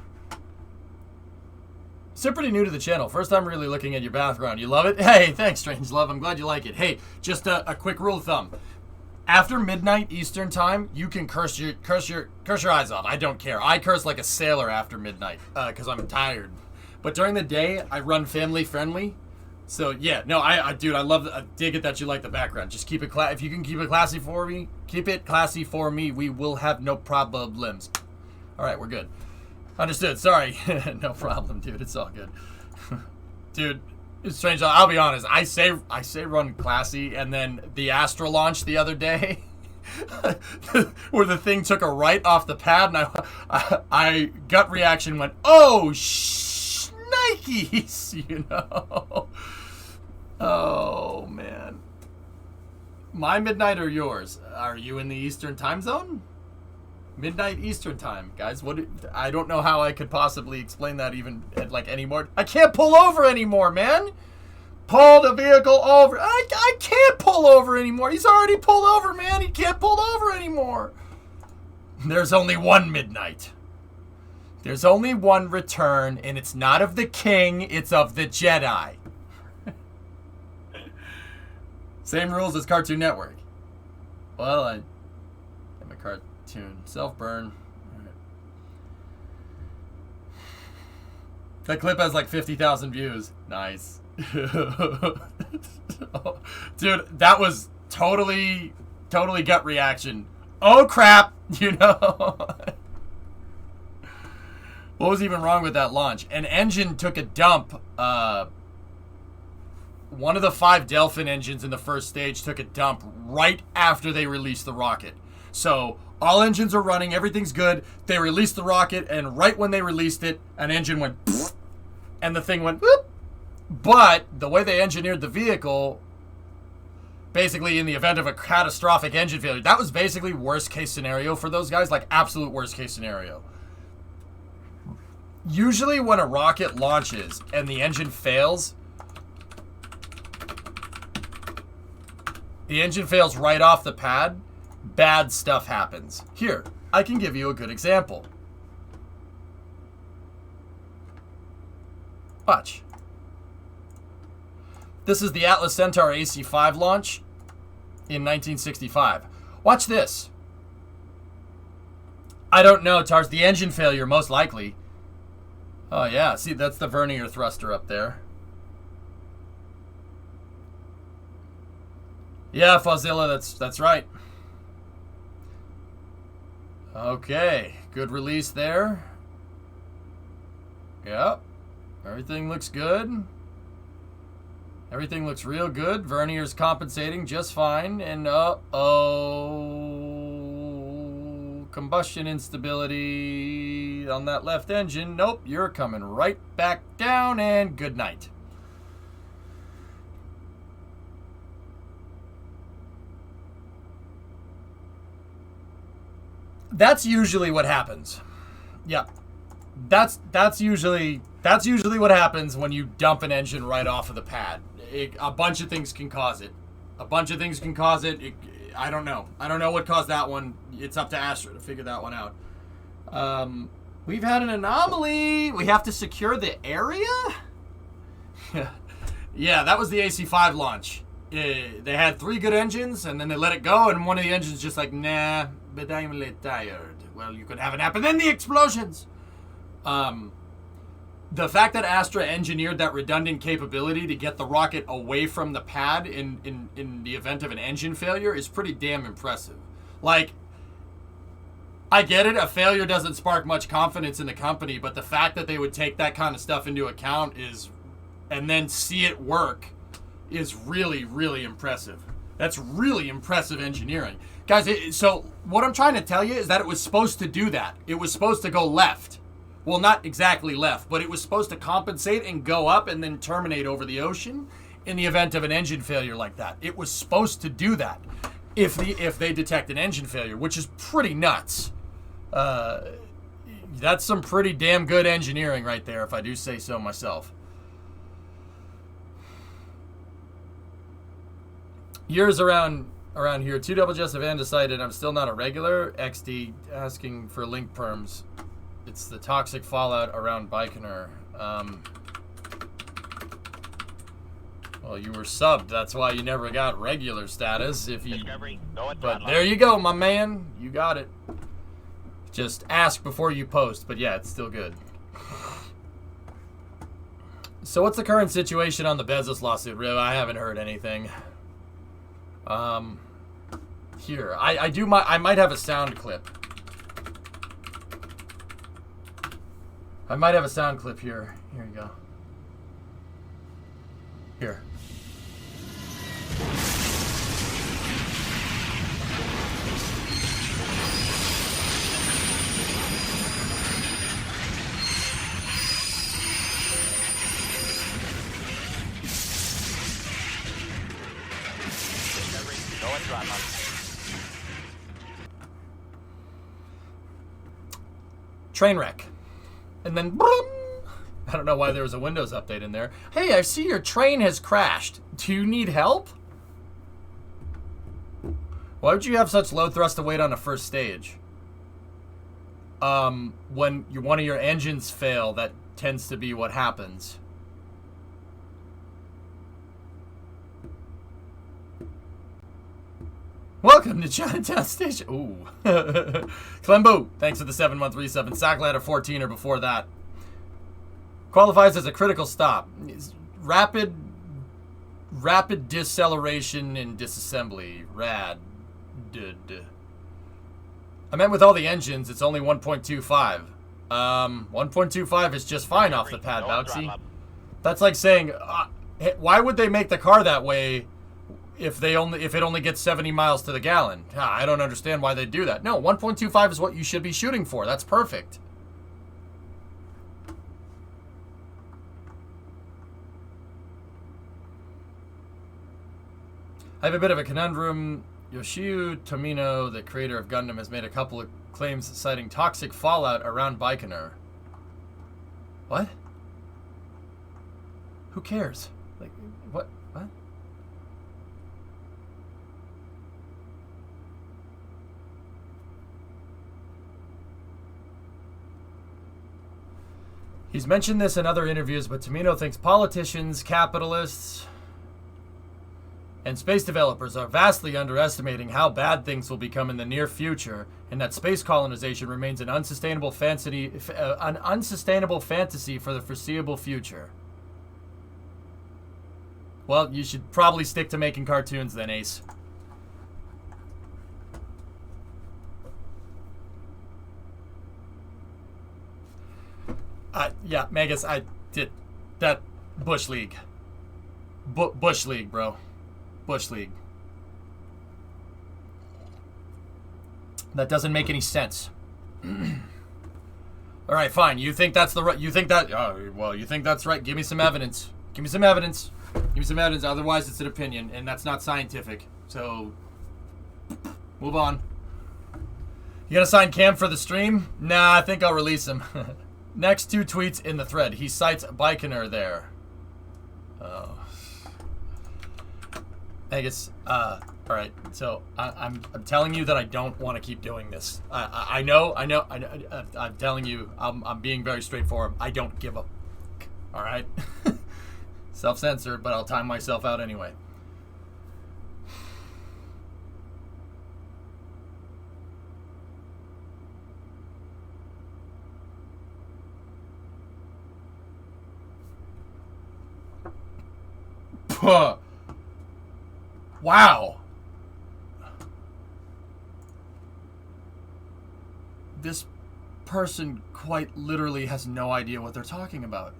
Still pretty new to the channel. First time really looking at your background. You love it? Hey, thanks, Strangelove. I'm glad you like it. Hey, just a quick rule of thumb. After midnight Eastern time, you can curse your eyes off. I don't care. I curse like a sailor after midnight because I'm tired. But during the day, I run family friendly. So yeah, no, I dig it that you like the background. Just keep it if you can keep it classy for me. Keep it classy for me. We will have no problems. All right, we're good. Understood. Sorry. No problem, dude. It's all good. Dude, it's strange. I'll be honest. I say run classy, and then the Astra launch the other day, where the thing took a right off the pad, and I gut reaction went, oh, Nikes, Oh, man. My midnight or yours? Are you in the Eastern time zone? Midnight Eastern time, guys. I don't know how I could possibly explain that even like anymore. I can't pull over anymore, man. Pull the vehicle over. I can't pull over anymore. He's already pulled over, man. He can't pull over anymore. There's only one midnight. There's only one return, and it's not of the king, it's of the Jedi. Same rules as Cartoon Network. Well, I'm a cartoon. Self-burn. Right. That clip has like 50,000 views. Nice. Dude, that was totally gut reaction. Oh, crap. You know? What was even wrong with that launch? An engine took a dump. One of the 5 Delphin engines in the first stage took a dump right after they released the rocket. So all engines are running, everything's good. They released the rocket, and right when they released it, an engine went and the thing went whoop. But the way they engineered the vehicle, basically in the event of a catastrophic engine failure, that was basically worst case scenario for those guys, like absolute worst case scenario. Usually when a rocket launches and the engine fails, right off the pad, bad stuff happens. Here, I can give you a good example. Watch. This is the Atlas Centaur AC-5 launch in 1965. Watch this. I don't know, Tars. The engine failure, most likely. Oh, yeah. See, that's the vernier thruster up there. Yeah, Fozilla, that's right. Okay, good release there. Yep, everything looks good. Everything looks real good. Vernier's compensating just fine. And combustion instability on that left engine. Nope, you're coming right back down, and good night. That's usually what happens. Yeah. That's usually what happens when you dump an engine right off of the pad. A bunch of things can cause it. I don't know. I don't know what caused that one. It's up to Astra to figure that one out. We've had an anomaly. We have to secure the area? Yeah, that was the AC-5 launch. They had 3 good engines, and then they let it go, and one of the engines just like, nah, but I'm a little tired. Well, you could have it happen. Then the explosions. The fact that Astra engineered that redundant capability to get the rocket away from the pad in the event of an engine failure is pretty damn impressive. Like, I get it, a failure doesn't spark much confidence in the company, but the fact that they would take that kind of stuff into account and then see it work is really, really impressive. That's really impressive engineering. Guys, so what I'm trying to tell you is that it was supposed to do that. It was supposed to go left. Well, not exactly left, but it was supposed to compensate and go up and then terminate over the ocean in the event of an engine failure like that. It was supposed to do that if they detect an engine failure, which is pretty nuts. That's some pretty damn good engineering right there, if I do say so myself. Years around here, 2 double Jess have undecided. I'm still not a regular. XD asking for link perms. It's the toxic fallout around Baikonur. Well, you were subbed. That's why you never got regular status. But there you go, my man. You got it. Just ask before you post. But yeah, it's still good. So what's the current situation on the Bezos lawsuit, Riv? I haven't heard anything. Here, I might have a sound clip. I might have a sound clip here. Here you go. Here. Go and drive on. Train wreck. And then, boom! I don't know why there was a Windows update in there. Hey, I see your train has crashed. Do you need help? Why would you have such low thrust to weight on a first stage? When one of your engines fail, that tends to be what happens. Welcome to Chinatown Station. Ooh. Clembo, thanks for the 7-month resub. Sack ladder 14 or before that. Qualifies as a critical stop. Rapid deceleration and disassembly. Rad. I meant with all the engines, it's only 1.25. 1.25 is just fine off the pad, Boutsy. That's like saying, why would they make the car that way if it only gets 70 miles to the gallon? I don't understand why they do that. No, 1.25 is what you should be shooting for. That's perfect. I have a bit of a conundrum. Yoshio Tomino, the creator of Gundam, has made a couple of claims citing toxic fallout around Baikonur. What? Who cares? Like, what? What? He's mentioned this in other interviews, but Tomino thinks politicians, capitalists, and space developers are vastly underestimating how bad things will become in the near future, and that space colonization remains an unsustainable fantasy for the foreseeable future. Well, you should probably stick to making cartoons then, Ace. Yeah, Megas, I did that. Bush League. Bush League, bro. Bush League. That doesn't make any sense. All right, fine. You think that's the right? You think that? Oh, well, you think that's right. Give me some evidence. Give me some evidence. Give me some evidence. Otherwise, it's an opinion, and that's not scientific. So, move on. You gonna sign Cam for the stream? Nah, I think I'll release him. Next 2 tweets in the thread. He cites Baikonur there. Oh. I guess, all right. So I'm telling you that I don't want to keep doing this. I know. I'm telling you, I'm being very straightforward. I don't give a. All right. Self-censored, but I'll time myself out anyway. Puh. Wow. This person quite literally has no idea what they're talking about.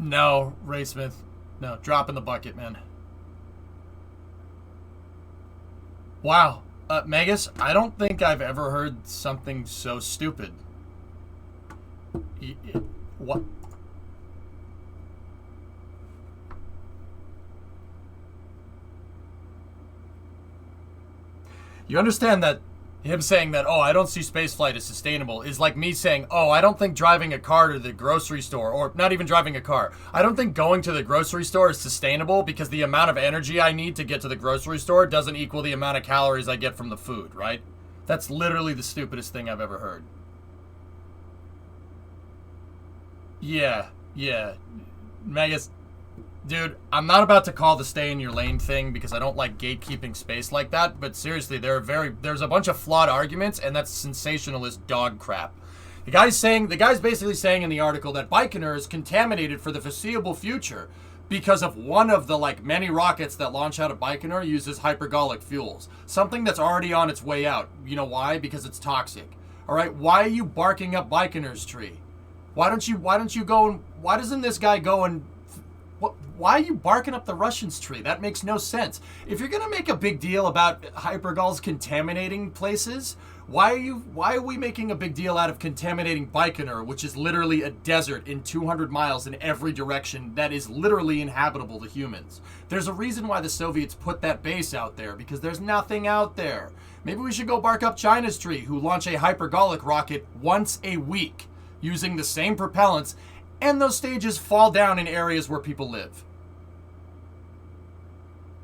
No, Ray Smith. No, drop in the bucket, man. Wow. Megas, I don't think I've ever heard something so stupid. What? You understand that him saying that, oh, I don't see spaceflight as sustainable is like me saying, oh, I don't think driving a car to the grocery store, or not even driving a car. I don't think going to the grocery store is sustainable because the amount of energy I need to get to the grocery store doesn't equal the amount of calories I get from the food, right? That's literally the stupidest thing I've ever heard. Yeah. Megas, dude, I'm not about to call the stay in your lane thing because I don't like gatekeeping space like that, but seriously, there's a bunch of flawed arguments, and that's sensationalist dog crap. The guy's basically saying in the article that Baikonur is contaminated for the foreseeable future because of one of the many rockets that launch out of Baikonur uses hypergolic fuels. Something that's already on its way out. You know why? Because it's toxic. All right, why are you barking up Baikonur's tree? Why doesn't this guy go and why are you barking up the Russians' tree? That makes no sense. If you're gonna make a big deal about hypergulls contaminating places, why are we making a big deal out of contaminating Baikonur, which is literally a desert in 200 miles in every direction that is literally inhabitable to humans? There's a reason why the Soviets put that base out there, because there's nothing out there. Maybe we should go bark up China's tree, who launch a hypergolic rocket once a week using the same propellants, and those stages fall down in areas where people live.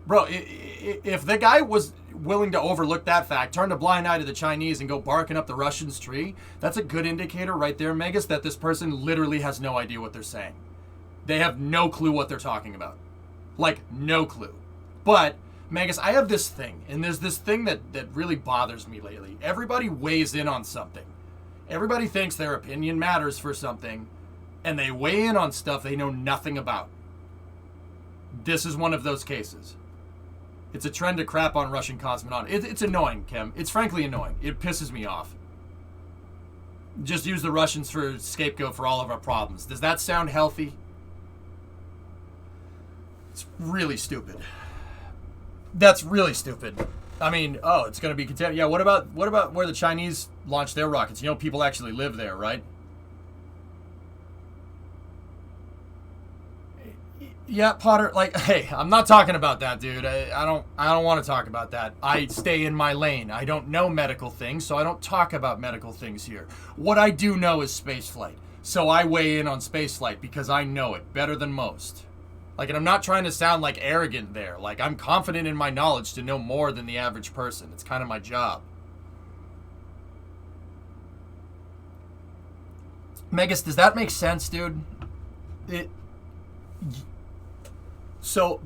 Bro, if the guy was willing to overlook that fact, turn a blind eye to the Chinese and go barking up the Russians' tree, that's a good indicator right there, Megas, that this person literally has no idea what they're saying. They have no clue what they're talking about. Like, no clue. But, Megas, I have this thing, and there's this thing that really bothers me lately. Everybody weighs in on something. Everybody thinks their opinion matters for something, and they weigh in on stuff they know nothing about. This is one of those cases. It's a trend to crap on Russian cosmonauts. It's annoying, Kim. It's frankly annoying. It pisses me off. Just use the Russians for scapegoat for all of our problems. Does that sound healthy? It's really stupid. That's really stupid. I mean, oh, it's going to be contaminated. Yeah, what about where the Chinese launch their rockets? You know, people actually live there, right? Yeah, Potter, like, hey, I'm not talking about that, dude. I don't want to talk about that. I stay in my lane. I don't know medical things, so I don't talk about medical things here. What I do know is spaceflight. So I weigh in on spaceflight because I know it better than most. Like, and I'm not trying to sound like arrogant there. Like, I'm confident in my knowledge to know more than the average person. It's kind of my job. Megas, does that make sense, dude? So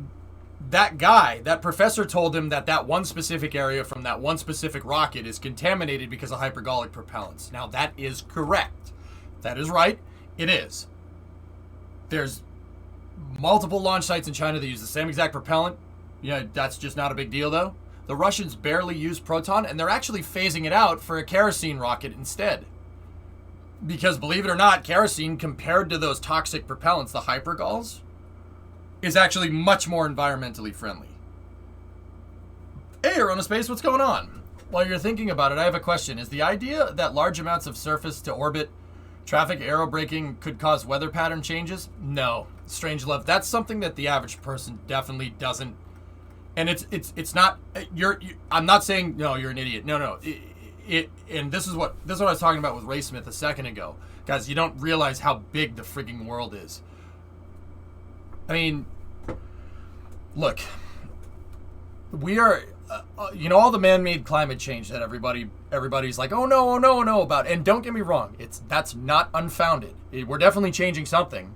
that guy, that professor told him that one specific area from that one specific rocket is contaminated because of hypergolic propellants. Now, that is correct. That is right. It is. There's multiple launch sites in China that use the same exact propellant. Yeah, that's just not a big deal, though. The Russians barely use proton, and they're actually phasing it out for a kerosene rocket instead. Because, believe it or not, kerosene, compared to those toxic propellants, the hypergulls, is actually much more environmentally friendly. Hey, Arona Space, what's going on? While you're thinking about it, I have a question. Is the idea that large amounts of surface to orbit traffic aerobraking could cause weather pattern changes? No. Strange love. That's something that the average person definitely doesn't. And it's not. I'm not saying no. You're an idiot. No. And this is what I was talking about with Ray Smith a second ago, guys. You don't realize how big the freaking world is. I mean, look. We are. All the man-made climate change that everybody's like, oh no about. And don't get me wrong, that's not unfounded. We're definitely changing something.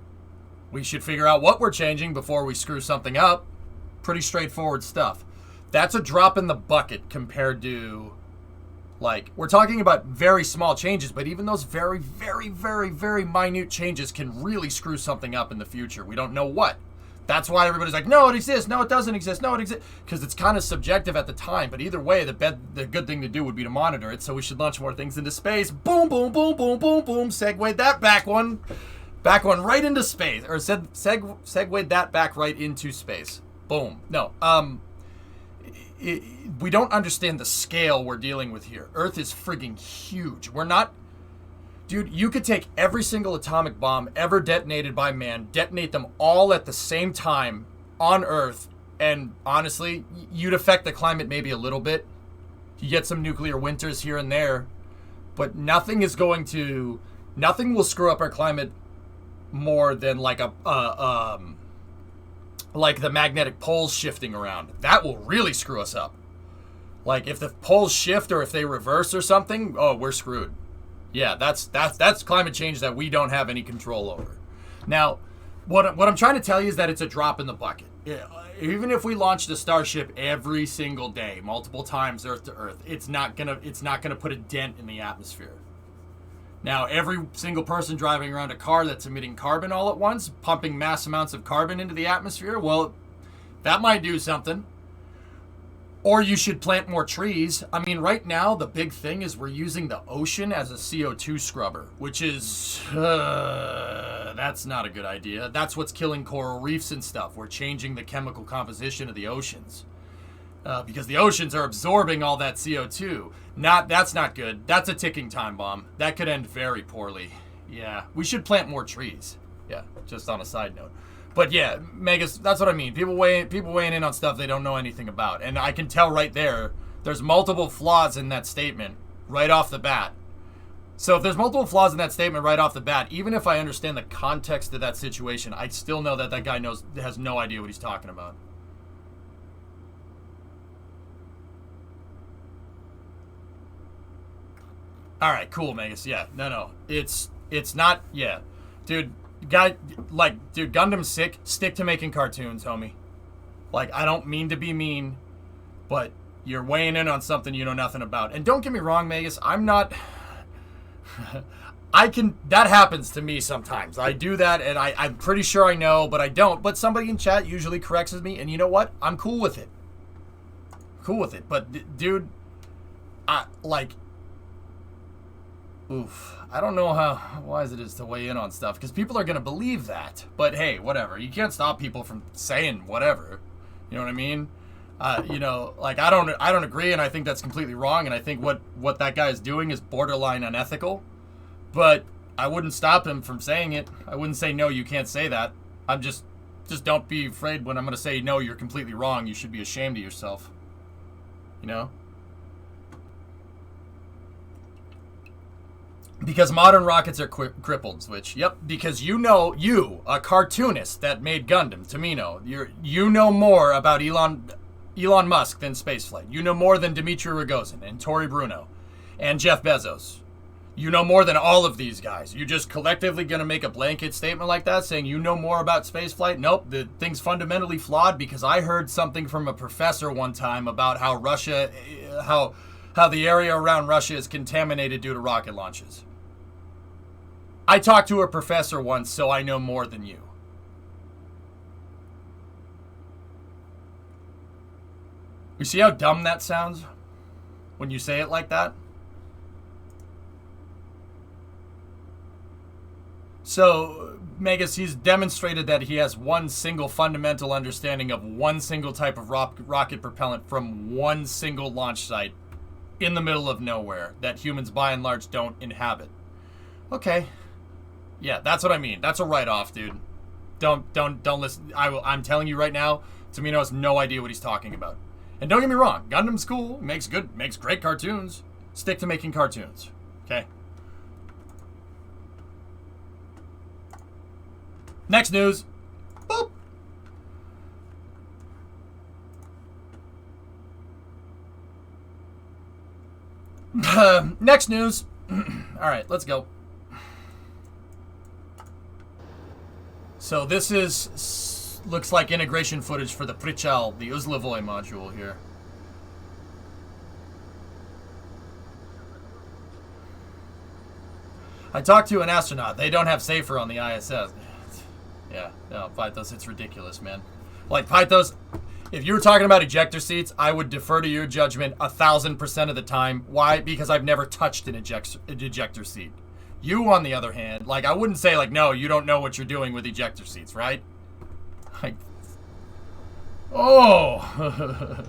We should figure out what we're changing before we screw something up. Pretty straightforward stuff. That's a drop in the bucket compared to, like, we're talking about very small changes, but even those very, very, very, very minute changes can really screw something up in the future. We don't know what. That's why everybody's like, no, it exists. No, it doesn't exist. No, it exists. Because it's kind of subjective at the time. But either way, the good thing to do would be to monitor it. So we should launch more things into space. Boom, boom, boom, boom, boom, boom. Segued that back one right into space. Or segued that back right into space. Boom. No. We don't understand the scale we're dealing with here. Earth is frigging huge. We're not... Dude, you could take every single atomic bomb ever detonated by man, detonate them all at the same time on Earth, and honestly, you'd affect the climate maybe a little bit. You get some nuclear winters here and there, but nothing will screw up our climate more than like like the magnetic poles shifting around. That will really screw us up. Like if the poles shift or if they reverse or something, oh, we're screwed. Yeah, that's climate change that we don't have any control over. Now, what I'm trying to tell you is that it's a drop in the bucket. Even if we launched a Starship every single day, multiple times Earth to Earth, it's not gonna put a dent in the atmosphere. Now, every single person driving around a car that's emitting carbon all at once, pumping mass amounts of carbon into the atmosphere, well, that might do something. Or you should plant more trees. I mean, right now, the big thing is we're using the ocean as a CO2 scrubber, which is, that's not a good idea. That's what's killing coral reefs and stuff. We're changing the chemical composition of the oceans. Because the oceans are absorbing all that CO2. That's not good. That's a ticking time bomb. That could end very poorly. Yeah, we should plant more trees. Yeah, just on a side note. But yeah, Megas, that's what I mean. People weighing in on stuff they don't know anything about. And I can tell right there, there's multiple flaws in that statement right off the bat. So if there's multiple flaws in that statement right off the bat, even if I understand the context of that situation, I still know that that guy has no idea what he's talking about. All right, cool, Megas. Yeah, no. It's not, yeah. Dude, dude, Gundam's sick. Stick to making cartoons, homie. Like, I don't mean to be mean, but you're weighing in on something you know nothing about. And don't get me wrong, Megas, I'm not... that happens to me sometimes. I do that, and I'm pretty sure I know, but I don't. But somebody in chat usually corrects me, and you know what? I'm cool with it. Cool with it. But, dude, oof. I don't know how wise it is to weigh in on stuff, because people are going to believe that. But hey, whatever. You can't stop people from saying whatever. You know what I mean? You know, like, I don't agree, and I think that's completely wrong, and I think what that guy is doing is borderline unethical. But I wouldn't stop him from saying it. I wouldn't say, no, you can't say that. I'm just don't be afraid when I'm going to say, no, you're completely wrong. You should be ashamed of yourself. You know? Because modern rockets are crippled, Switch. Yep, because you, a cartoonist that made Gundam, Tamino, you know more about Elon Musk than spaceflight. You know more than Dmitry Rogozin and Tory Bruno and Jeff Bezos. You know more than all of these guys. You're just collectively going to make a blanket statement like that saying you know more about spaceflight? Nope, the thing's fundamentally flawed because I heard something from a professor one time about how Russia, how the area around Russia is contaminated due to rocket launches. I talked to a professor once, so I know more than you. You see how dumb that sounds when you say it like that? So, Megas, he's demonstrated that he has one single fundamental understanding of one single type of rocket propellant from one single launch site in the middle of nowhere that humans by and large don't inhabit. Okay. Yeah, that's what I mean. That's a write-off, dude. Don't listen. I'm telling you right now, Tamino has no idea what he's talking about. And don't get me wrong, Gundam's cool, makes great cartoons. Stick to making cartoons. Okay? Next news. Boop. Next news. All right, let's go. So this looks like integration footage for the Prichal, the Uzlavoy module here. I talked to an astronaut. They don't have Safer on the ISS. Yeah, no, Pythos, it's ridiculous, man. Like, Pythos, if you were talking about ejector seats, I would defer to your judgment 1,000% of the time. Why? Because I've never touched an ejector seat. You, on the other hand, like, I wouldn't say, like, no, you don't know what you're doing with ejector seats, right? Like, oh.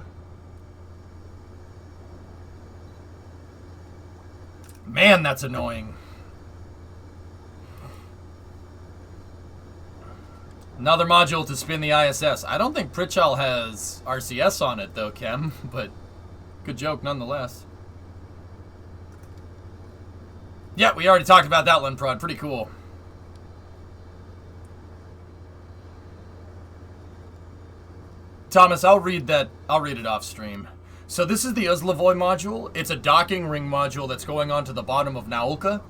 Man, that's annoying. Another module to spin the ISS. I don't think Prichal has RCS on it, though, Kem, but good joke nonetheless. Yeah, we already talked about that one, Prod. Pretty cool. Thomas, I'll read it off stream. So this is the Uzlavoy module. It's a docking ring module that's going on to the bottom of Nauka,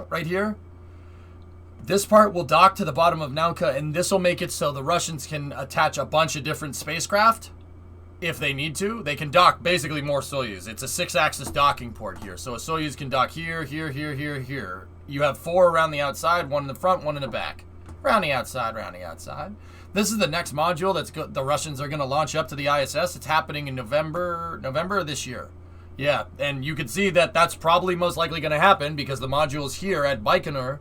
right here. This part will dock to the bottom of Nauka, and this will make it so the Russians can attach a bunch of different spacecraft if they need to. They can dock basically more Soyuz. It's a 6-axis docking port here. So a Soyuz can dock here, here, here, here, here. You have 4 around the outside, 1 in the front, 1 in the back. Rounding outside. This is the next module that's the Russians are going to launch up to the ISS. It's happening in November of this year. Yeah, and you can see that that's probably most likely going to happen because the module is here at Baikonur,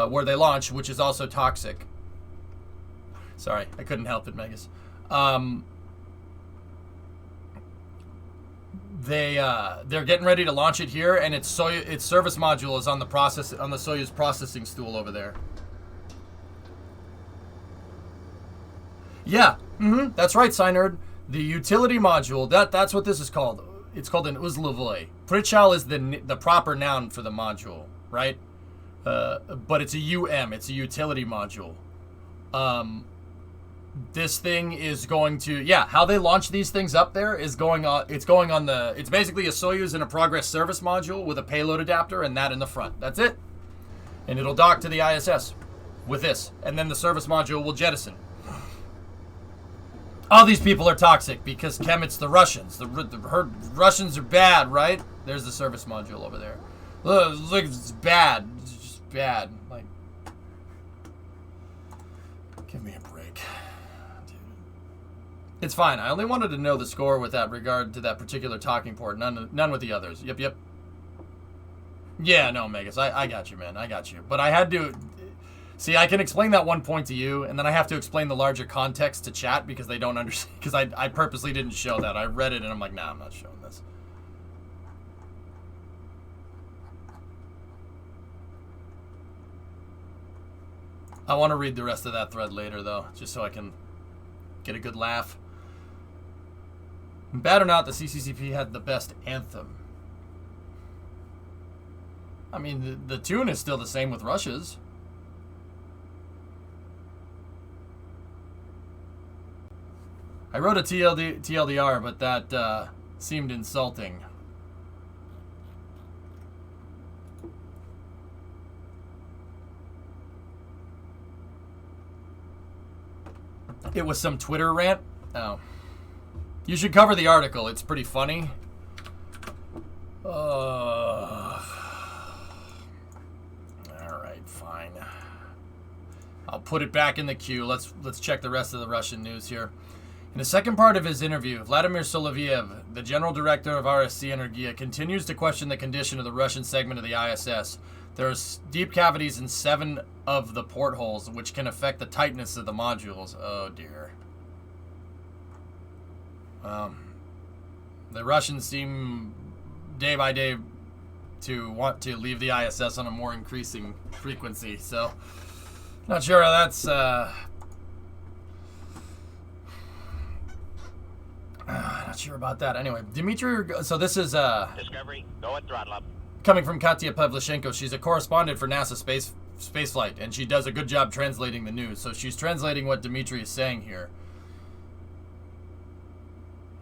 where they launch, which is also toxic. Sorry, I couldn't help it, Megas. They're getting ready to launch it here, and its service module is on the Soyuz processing stool over there. Yeah, that's right, Synerd. The utility module, that's what this is called. It's called an uzlovoy. Prichal is the proper noun for the module, right? But it's a it's a utility module. This thing is going to, how they launch these things up there is going on, it's basically a Soyuz and a Progress service module with a payload adapter and that in the front. That's it. And it'll dock to the ISS with this. And then the service module will jettison. All these people are toxic because Kemet's the Russians. The Russians are bad, right? There's the service module over there. Look, it's bad. It's just bad. Like, give me a break. Dude. It's fine. I only wanted to know the score with that regard to that particular talking port. None with the others. Yep. Yeah, no, Megas. I got you, man. I got you. But I had to... See, I can explain that one point to you, and then I have to explain the larger context to chat because they don't understand. Because I purposely didn't show that. I read it, and I'm like, nah, I'm not showing this. I want to read the rest of that thread later, though, just so I can get a good laugh. Bad or not, the CCCP had the best anthem. I mean, the tune is still the same with Russia's. I wrote a TLDR, but that seemed insulting. It was some Twitter rant. Oh. You should cover the article. It's pretty funny. Alright, fine. I'll put it back in the queue. Let's check the rest of the Russian news here. In the second part of his interview, Vladimir Soloviev, the general director of RSC Energia, continues to question the condition of the Russian segment of the ISS. There are deep cavities in 7 of the portholes, which can affect the tightness of the modules. Oh, dear. The Russians seem, day by day, to want to leave the ISS on a more increasing frequency, so not sure how that's... not sure about that. Anyway, Dmitry, so this is Discovery, go at throttle up. Coming from Katya Pavlichenko. She's a correspondent for NASA Spaceflight, and she does a good job translating the news. So she's translating what Dmitry is saying here.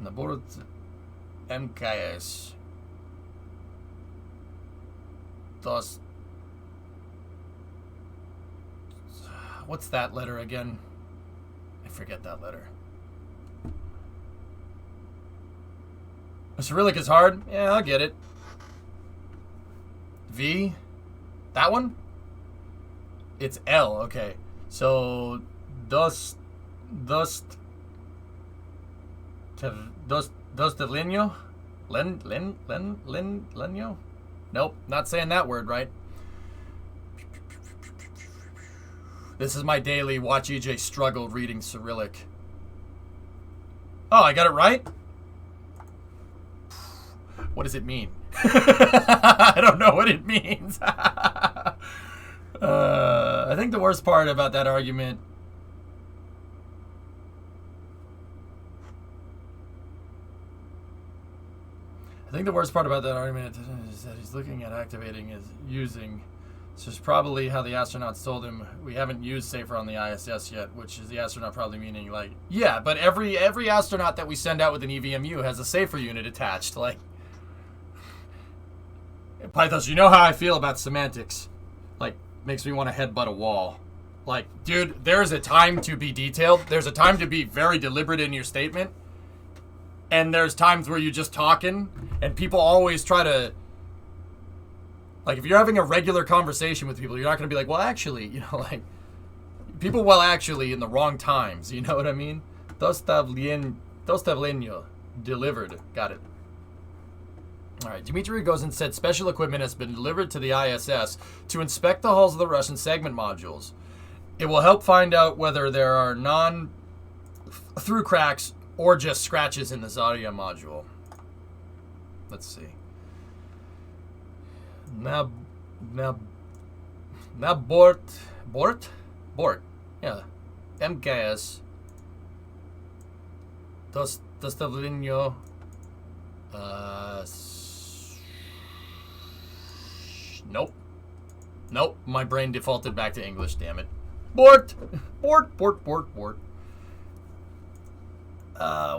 Naborot MKS. Thus, what's that letter again? I forget that letter. Cyrillic is hard? Yeah, I'll get it. V? That one? It's L, okay. So, Dostevlenyo? Lenyo? Nope, not saying that word right. This is my daily Watch EJ struggle reading Cyrillic. Oh, I got it right? What does it mean? I don't know what it means. I think the worst part about that argument... is that he's looking at activating his using. This is probably how the astronauts told him, we haven't used Safer on the ISS yet, which is the astronaut probably meaning like, yeah, but every astronaut that we send out with an EVMU has a Safer unit attached. Like, Pythos, you know how I feel about semantics. Like, makes me want to headbutt a wall. Like, dude, there's a time to be detailed. There's a time to be very deliberate in your statement. And there's times where you're just talking, and people always try to... Like, if you're having a regular conversation with people, you're not going to be like, well, actually, you know, like... people well actually in the wrong times. You know what I mean? Dostavleno. Delivered. Got it. All right. Dmitry Rogozin said special equipment has been delivered to the ISS to inspect the hulls of the Russian segment modules. It will help find out whether there are non-through cracks or just scratches in the Zarya module. Let's see. Now Bort. Yeah. MKS. Dostavleno. Nope. My brain defaulted back to English, damn it. Bort.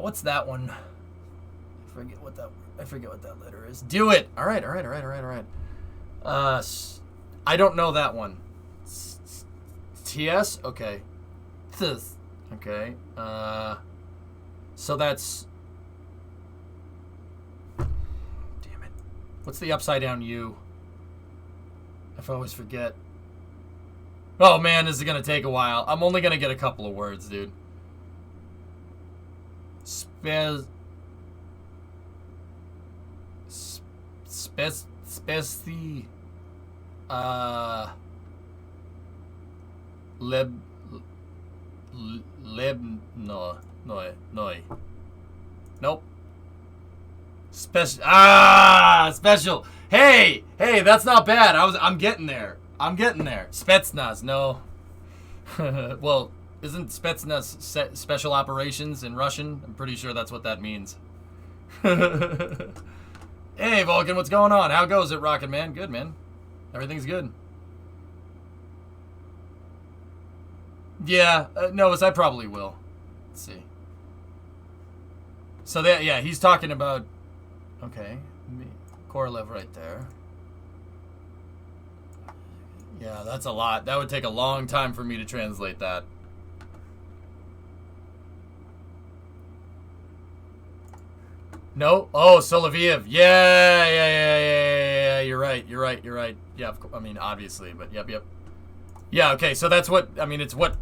What's that one? I forget what that letter is. Do it. All right. I don't know that one. TS? Okay. Okay. So that's... Damn it. What's the upside down U? I always forget. Oh man, this is going to take a while. I'm only going to get a couple of words, dude. Speci... Nope. Special. Hey, that's not bad. I'm getting there. Spetsnaz, no. Well, isn't Spetsnaz special operations in Russian? I'm pretty sure that's what that means. Hey, Vulcan, what's going on? How goes it, Rocket Man? Good, man. Everything's good. Yeah, Novus, I probably will. Let's see. So that, yeah, he's talking about. Okay, Korolev right there. Yeah, that's a lot. That would take a long time for me to translate that. No? Oh, Soloviev. Yeah. You're right. Yeah, I mean, obviously, but yep. Yeah, okay, so that's what, I mean, it's what.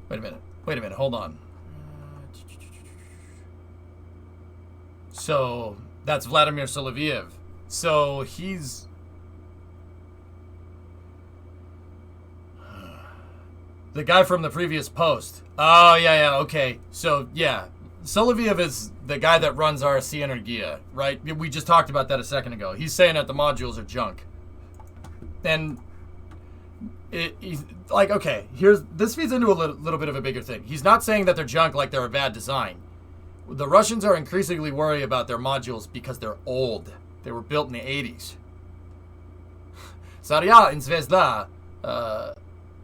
Wait a minute, hold on. So, that's Vladimir Soloviev. So, he's... The guy from the previous post. Oh, yeah, okay. So, yeah. Soloviev is the guy that runs RC Energia, right? We just talked about that a second ago. He's saying that the modules are junk. And he's like, okay, this feeds into a little bit of a bigger thing. He's not saying that they're junk like they're a bad design. The Russians are increasingly worried about their modules because they're old. They were built in the 80s. Zarya and Zvezda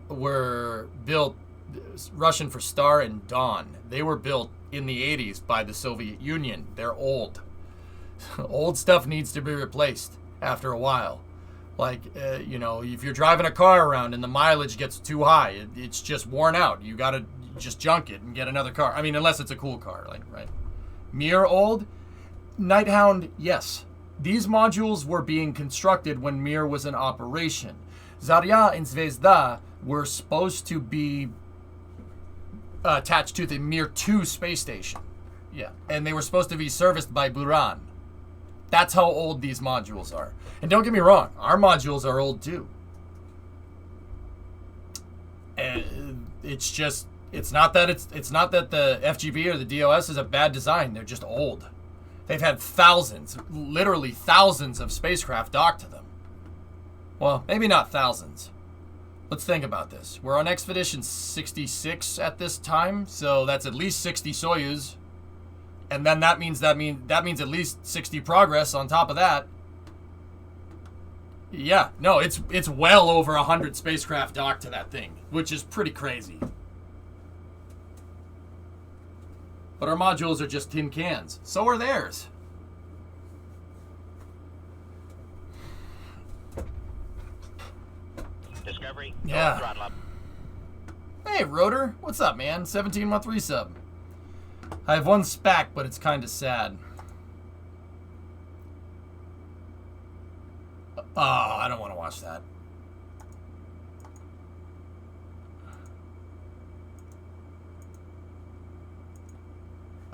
were built, Russian for Star and Dawn. They were built in the 80s by the Soviet Union. They're old. Old stuff needs to be replaced after a while. Like, if you're driving a car around and the mileage gets too high, it's just worn out. You got to just junk it and get another car. I mean, unless it's a cool car, like, right? Mir old? Nighthound, yes. These modules were being constructed when Mir was in operation. Zarya and Zvezda were supposed to be attached to the Mir 2 space station. Yeah. And they were supposed to be serviced by Buran. That's how old these modules are. And don't get me wrong, our modules are old too. And it's not that the FGB or the DOS is a bad design. They're just old. They've had literally thousands of spacecraft docked to them. Well, maybe not thousands. Let's think about this. We're on Expedition 66 at this time, so that's at least 60 Soyuz. And then that means at least 60 Progress on top of that. Yeah, no, it's well over 100 spacecraft docked to that thing, which is pretty crazy. But our modules are just tin cans. So are theirs. Discovery. Yeah. Throttle up. Hey, Rotor. What's up, man? 17-month resub. I have one SPAC, but it's kind of sad. Oh, I don't want to watch that.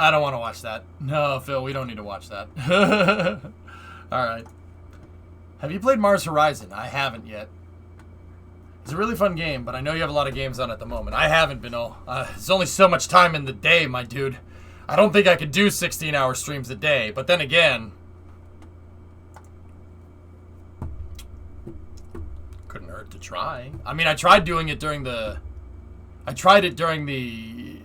I don't want to watch that. No, Phil, we don't need to watch that. All right. Have you played Mars Horizon? I haven't yet. It's a really fun game, but I know you have a lot of games on at the moment. I haven't, Bino. There's only so much time in the day, my dude. I don't think I could do 16-hour streams a day, but then again, couldn't hurt to try. I mean, I tried doing it during the... I tried it during the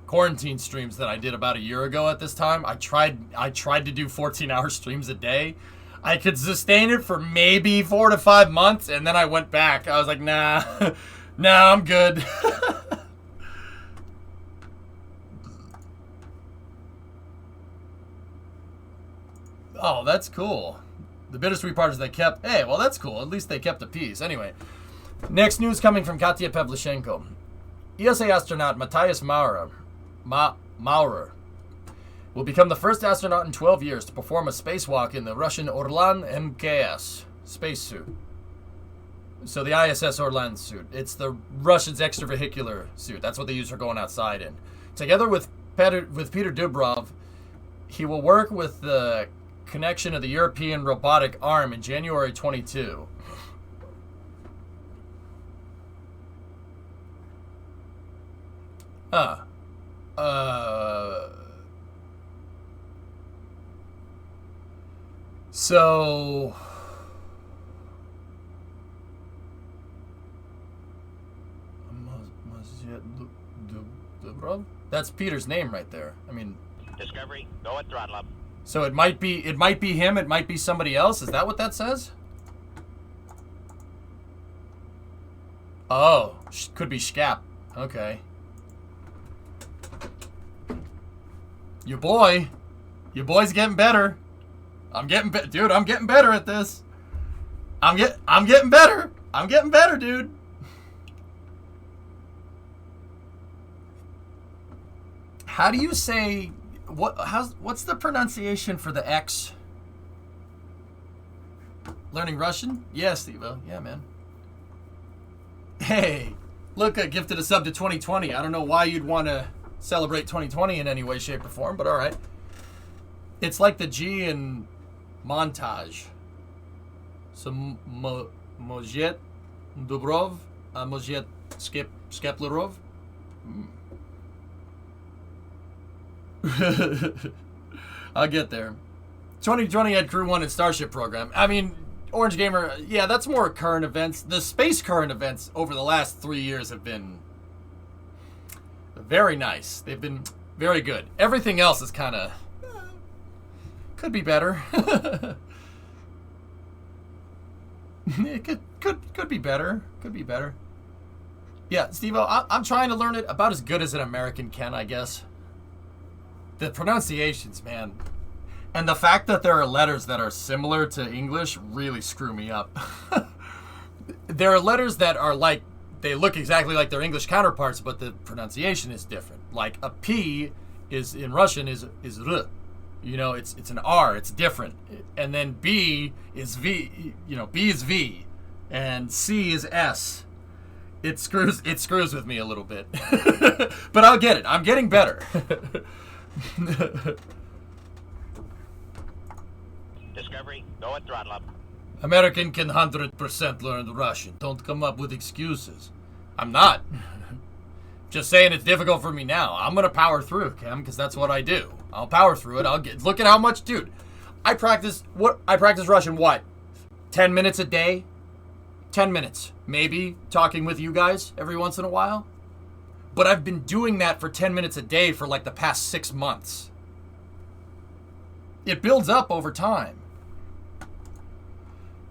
quarantine streams that I did about a year ago at this time. I tried to do 14-hour streams a day. I could sustain it for maybe 4 to 5 months, and then I went back. I was like, nah, nah, I'm good. Oh, that's cool. The bittersweet part is they kept... Hey, well, that's cool. At least they kept the peace. Anyway, next news coming from Katya Pavlichenko. ESA astronaut Matthias Maurer will become the first astronaut in 12 years to perform a spacewalk in the Russian Orlan MKS spacesuit. So the ISS Orlan suit. It's the Russians' extravehicular suit. That's what they use for going outside in. Together with Peter Dubrov, he will work with the connection of the European robotic arm in January 22. So that's Peter's name right there. I mean, Discovery, go at throttle up. So it might be him, it might be somebody else. Is that what that says? Oh, could be Scap. Okay. Your boy's getting better. I'm getting better at this. I'm getting better. I'm getting better, dude. How do you say what's the pronunciation for the X? Learning Russian? Yeah, Steve-O. Yeah, man. Hey, look, I gifted a sub to 2020. I don't know why you'd want to celebrate 2020 in any way, shape, or form, but all right. It's like the G in montage. So Mojet Dubrov, Mojet Skeplerov. I'll get there. 2020 had Crew 1 and Starship program. I mean, Orange Gamer, yeah, that's more current events. The space current events over the last 3 years have been very nice. They've been very good. Everything else is kind of... could be better. It could be better. Could be better. Yeah, Steve-O, I'm trying to learn it about as good as an American can, I guess. The pronunciations, man. And the fact that there are letters that are similar to English really screw me up. There are letters that are like, they look exactly like their English counterparts, but the pronunciation is different. Like a P is in Russian is R. You know, it's an R, it's different. And then B is V, you know, B is V. And C is S. It screws with me a little bit. But I'll get it. I'm getting better. Discovery, go at throttle up. American can 100% learn Russian. Don't come up with excuses. I'm not. Just saying it's difficult for me now. I'm going to power through, Cam, because that's what I do. I'll power through it. Look at how much, dude. I practice Russian, what? 10 minutes a day? 10 minutes. Maybe talking with you guys every once in a while. But I've been doing that for 10 minutes a day for like the past 6 months. It builds up over time.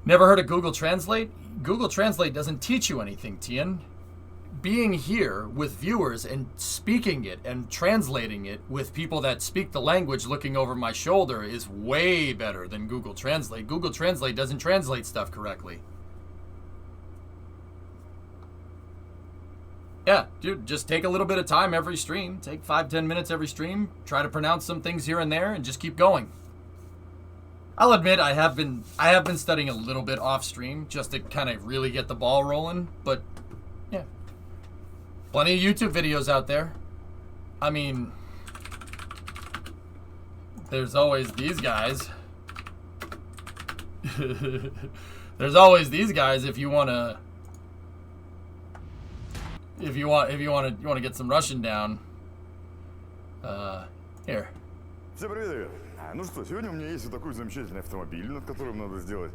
Never heard of Google Translate? Google Translate doesn't teach you anything, Tian. Being here with viewers and speaking it and translating it with people that speak the language looking over my shoulder is way better than Google Translate. Google Translate doesn't translate stuff correctly. Yeah, dude, just take a little bit of time every stream. Take 5-10 minutes every stream. Try to pronounce some things here and there and just keep going. I'll admit I have been studying a little bit off stream just to kind of really get the ball rolling, but yeah. Plenty of YouTube videos out there. I mean, there's always these guys. There's always these guys if you wanna get some Russian down. Here. Всем привет! Ну что, сегодня у меня есть вот такой замечательный автомобиль, над которым надо сделать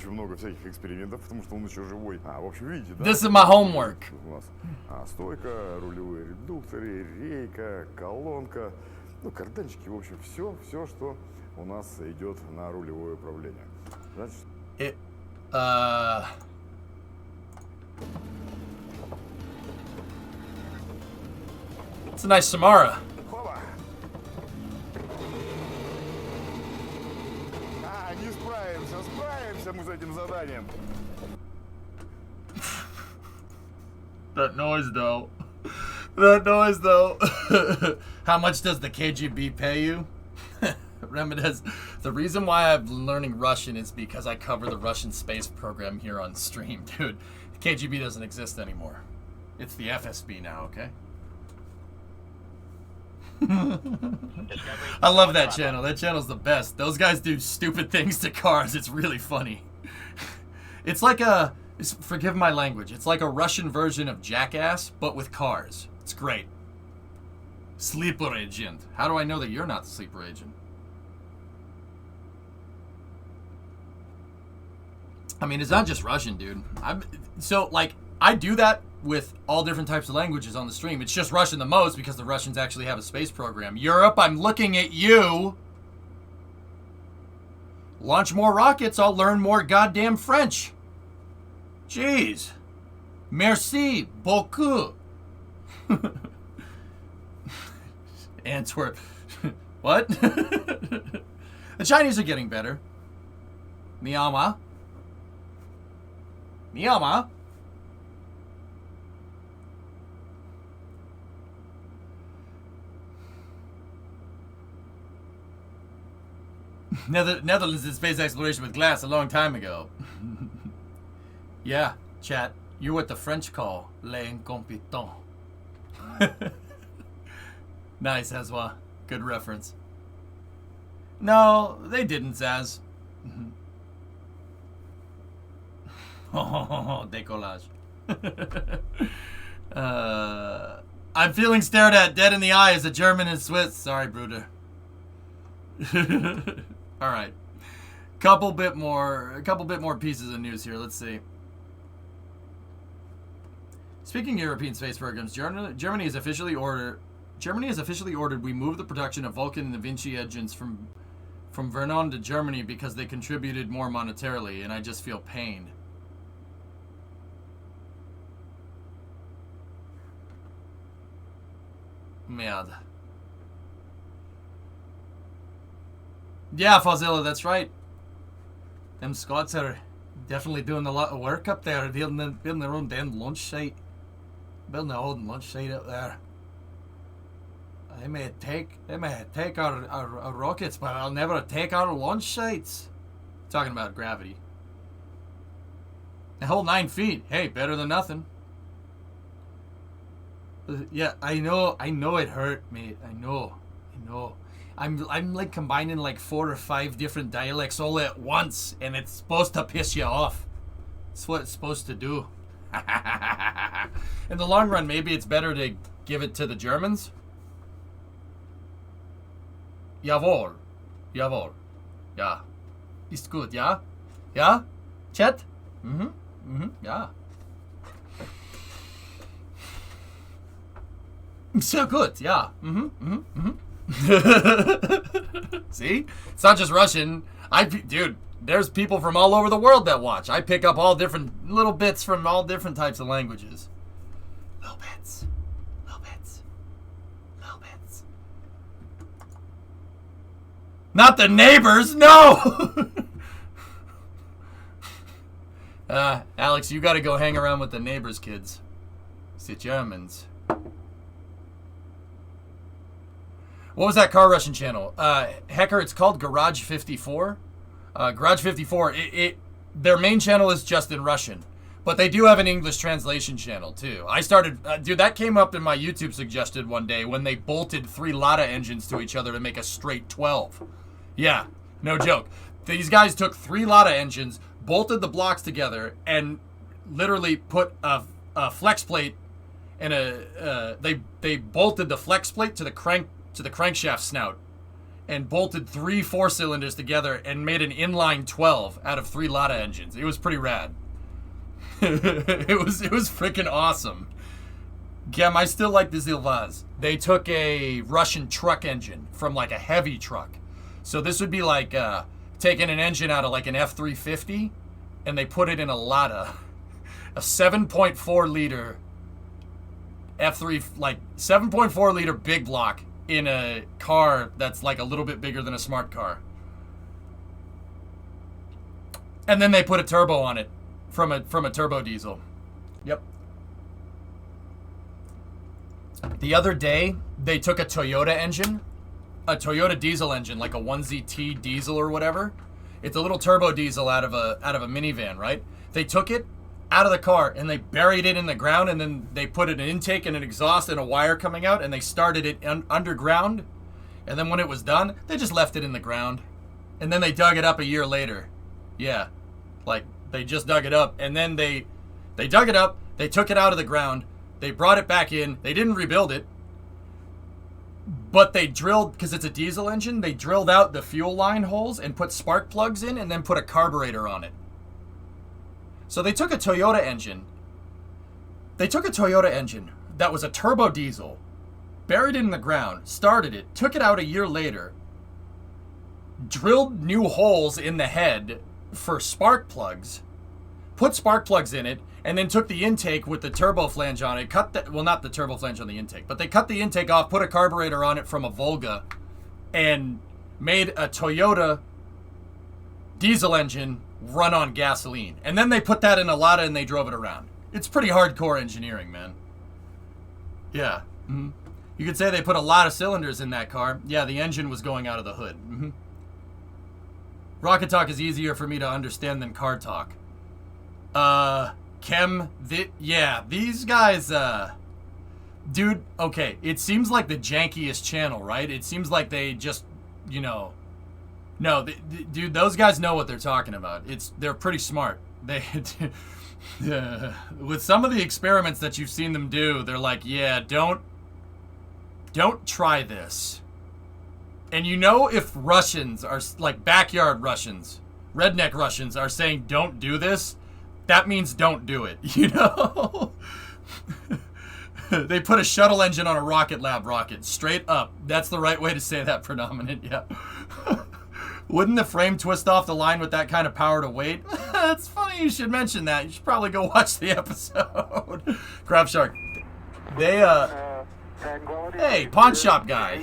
много всяких экспериментов, потому что он еще живой. В общем, видите, да? This is my homework. У нас стойка, рулевые редукторы, рейка, колонка, ну, карданчики, в общем, все, что у нас идет на рулевое управление. Значит... It's a nice Samara. Не справимся мы с этим заданием. That noise though. That noise though. How much does the KGB pay you? Remedez, the reason why I'm learning Russian is because I cover the Russian space program here on stream, dude. The KGB doesn't exist anymore. It's the FSB now, okay? I love that channel. That channel's the best. Those guys do stupid things to cars. It's really funny. It's like forgive my language, it's like a Russian version of Jackass, but with cars. It's great. Sleeper agent. How do I know that you're not the sleeper agent? I mean, it's not just Russian, dude. I do that with all different types of languages on the stream. It's just Russian the most because the Russians actually have a space program. Europe, I'm looking at you. Launch more rockets, I'll learn more goddamn French. Jeez. Merci beaucoup. Antwerp. What? The Chinese are getting better. Miyama. Miyama. Netherlands did space exploration with glass a long time ago. Yeah, chat. You're what the French call l'incompétent. Nice, Ezwa. Good reference. No, they didn't, Zaz. Oh, décollage. I'm feeling stared at dead in the eye as a German and Swiss. Sorry, Bruder. All right, couple bit more pieces of news here. Let's see. Speaking of European space programs, Germany has officially ordered we move the production of Vulcan and Da Vinci engines from Vernon to Germany because they contributed more monetarily, and I just feel pain. Merde. Yeah, Fazilla, that's right. Them Scots are definitely doing a lot of work up there, building their own damn launch site. Building their own launch site up there. They may take our rockets, but I'll never take our launch sites. Talking about gravity. The whole 9 feet. Hey, better than nothing. Yeah, I know it hurt, mate. I know. I'm like combining like 4 or 5 different dialects all at once, and it's supposed to piss you off. It's what it's supposed to do. In the long run, maybe it's better to give it to the Germans. Jawohl. Jawohl. Ja. Ist gut, ja? Ja? Chat? Ja. So good, yeah. See? It's not just Russian. Dude, there's people from all over the world that watch. I pick up all different little bits from all different types of languages. Little bits. Little bits. Little bits. Not the neighbors, no! Alex, you gotta go hang around with the neighbors' kids. It's the Germans. What was that car Russian channel? Hecker, it's called Garage 54. Garage 54, their main channel is just in Russian. But they do have an English translation channel, too. I started... dude, that came up in my YouTube suggested one day when they bolted 3 Lada engines to each other to make a straight 12. Yeah, no joke. These guys took 3 Lada engines, bolted the blocks together, and literally put a flex plate and they bolted the flex plate to the crankshaft snout, and bolted 3 4-cylinders together and made an inline 12 out of 3 Lada engines. It was pretty rad. it was freaking awesome. Gem, I still like the Zilvaz. They took a Russian truck engine from like a heavy truck. So this would be like taking an engine out of like an F-350, and they put it in a Lada. A 7.4 liter F3, like 7.4 liter big block in a car that's like a little bit bigger than a smart car. And then they put a turbo on it from a turbo diesel. Yep. The other day, they took a Toyota engine, a Toyota diesel engine, like a 1ZT diesel or whatever. It's a little turbo diesel out of a minivan, right? They took it out of the car and they buried it in the ground, and then they put an intake and an exhaust and a wire coming out, and they started it underground. And then when it was done, they just left it in the ground. And then they dug it up a year later. Yeah. Like, they just dug it up, and then they dug it up, they took it out of the ground, they brought it back in, they didn't rebuild it, but they drilled, because it's a diesel engine, they drilled out the fuel line holes and put spark plugs in and then put a carburetor on it. So they took a Toyota engine. They took a Toyota engine that was a turbo diesel, buried it in the ground, started it, took it out a year later, drilled new holes in the head for spark plugs, put spark plugs in it, and then took the intake with the turbo flange on it, not the turbo flange on the intake, but they cut the intake off, put a carburetor on it from a Volga, and made a Toyota diesel engine run on gasoline. And then they put that in a Lada and they drove it around. It's pretty hardcore engineering, man. Yeah. Mm-hmm. You could say they put a lot of cylinders in that car. Yeah, the engine was going out of the hood. Mm-hmm. Rocket talk is easier for me to understand than car talk. Yeah, these guys, dude, okay, it seems like the jankiest channel, right? It seems like they just, no, dude, those guys know what they're talking about. They're pretty smart. They, with some of the experiments that you've seen them do, they're like, yeah, don't try this. And if Russians are, like backyard Russians, redneck Russians are saying don't do this, that means don't do it, They put a shuttle engine on a Rocket Lab rocket, straight up. That's the right way to say that, Predominant, yeah. Wouldn't the frame twist off the line with that kind of power to weight? It's funny you should mention that. You should probably go watch the episode. Crab Shark. They, hey, pawn shop guy.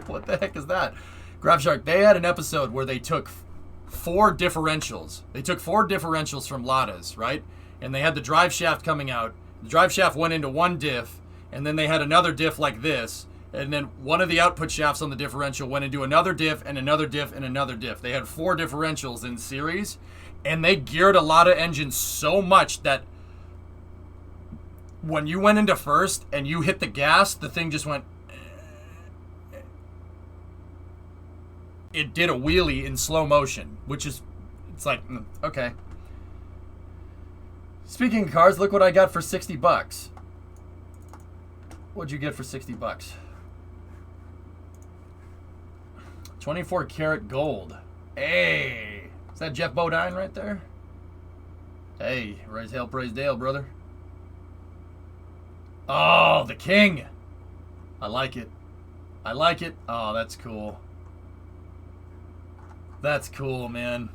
What the heck is that? Grab Shark, they had an episode where they took 4 differentials. They took 4 differentials from Ladas, right? And they had the drive shaft coming out. The drive shaft went into one diff, and then they had another diff like this, and then one of the output shafts on the differential went into another diff and another diff and another diff. They had 4 differentials in series, and they geared a Lada engine so much that when you went into first and you hit the gas, the thing just went... It did a wheelie in slow motion, which is... It's like, okay. Speaking of cars, look what I got for $60. What'd you get for $60? 24 karat gold. Hey! Is that Jeff Bodine right there? Hey, raise hell, praise Dale, brother. Oh, the king! I like it. I like it. Oh, that's cool. That's cool, man.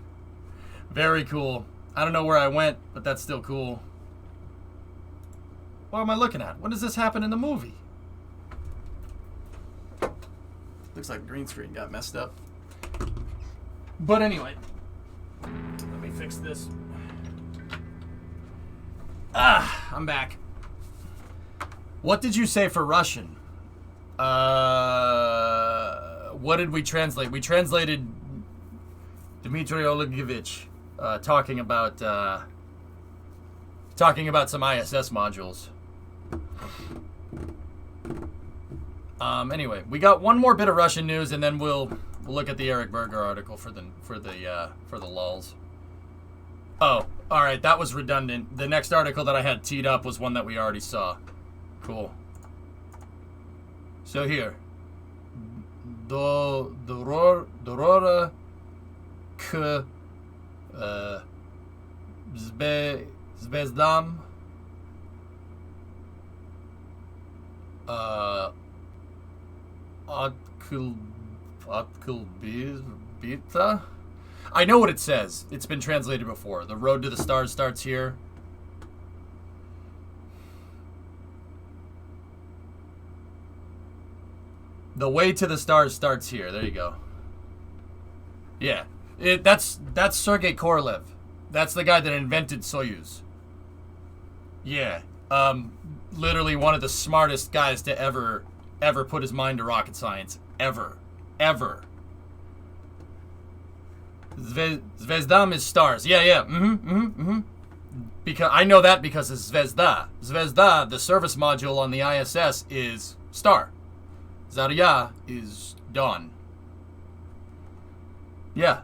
Very cool. I don't know where I went, but that's still cool. What am I looking at? When does this happen in the movie? Looks like the green screen got messed up. But anyway, let me fix this. I'm back. What did you say for Russian? What did we translate? We translated Dmitry Olegovich talking about some ISS modules. Anyway, we got one more bit of Russian news, and then we'll We'll look at the Eric Berger article for the lulls. Oh, all right. That was redundant. The next article that I had teed up was one that we already saw. Cool. So here, Dorora K Zvezdam Bita. I know what it says. It's been translated before. The road to the stars starts here. The way to the stars starts here. There you go. Yeah. That's Sergei Korolev. That's the guy that invented Soyuz. Yeah. Literally one of the smartest guys to ever put his mind to rocket science. Ever. Zvezdam is stars. Yeah. Because I know that because it's Zvezda. Zvezda, the service module on the ISS, is star. Zarya is dawn. Yeah.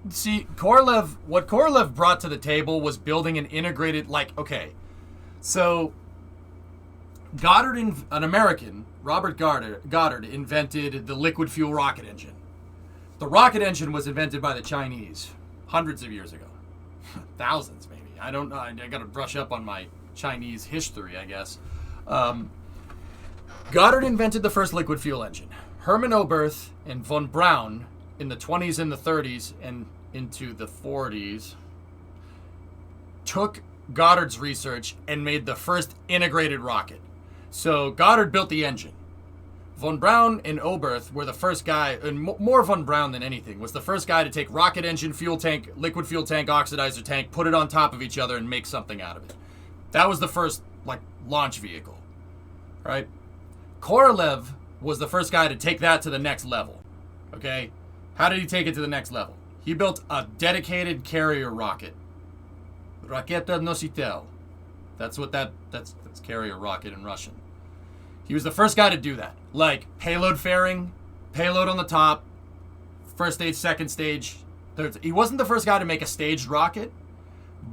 See, what Korolev brought to the table was building an integrated, so Goddard, an American, Robert Goddard, invented the liquid fuel rocket engine. The rocket engine was invented by the Chinese hundreds of years ago. Thousands, maybe. I don't know. I got to brush up on my Chinese history, I guess. Goddard invented the first liquid fuel engine. Hermann Oberth and von Braun in the 20s and the 30s and into the 40s took Goddard's research and made the first integrated rocket. So Goddard built the engine. Von Braun and Oberth were the first guy, and more von Braun than anything, was the first guy to take rocket engine, fuel tank, liquid fuel tank, oxidizer tank, put it on top of each other and make something out of it. That was the first, launch vehicle, right? Korolev was the first guy to take that to the next level, okay? How did he take it to the next level? He built a dedicated carrier rocket. Raketa Nositel. That's carrier rocket in Russian. He was the first guy to do that. Payload fairing, payload on the top, first stage, second stage, third. He wasn't the first guy to make a staged rocket,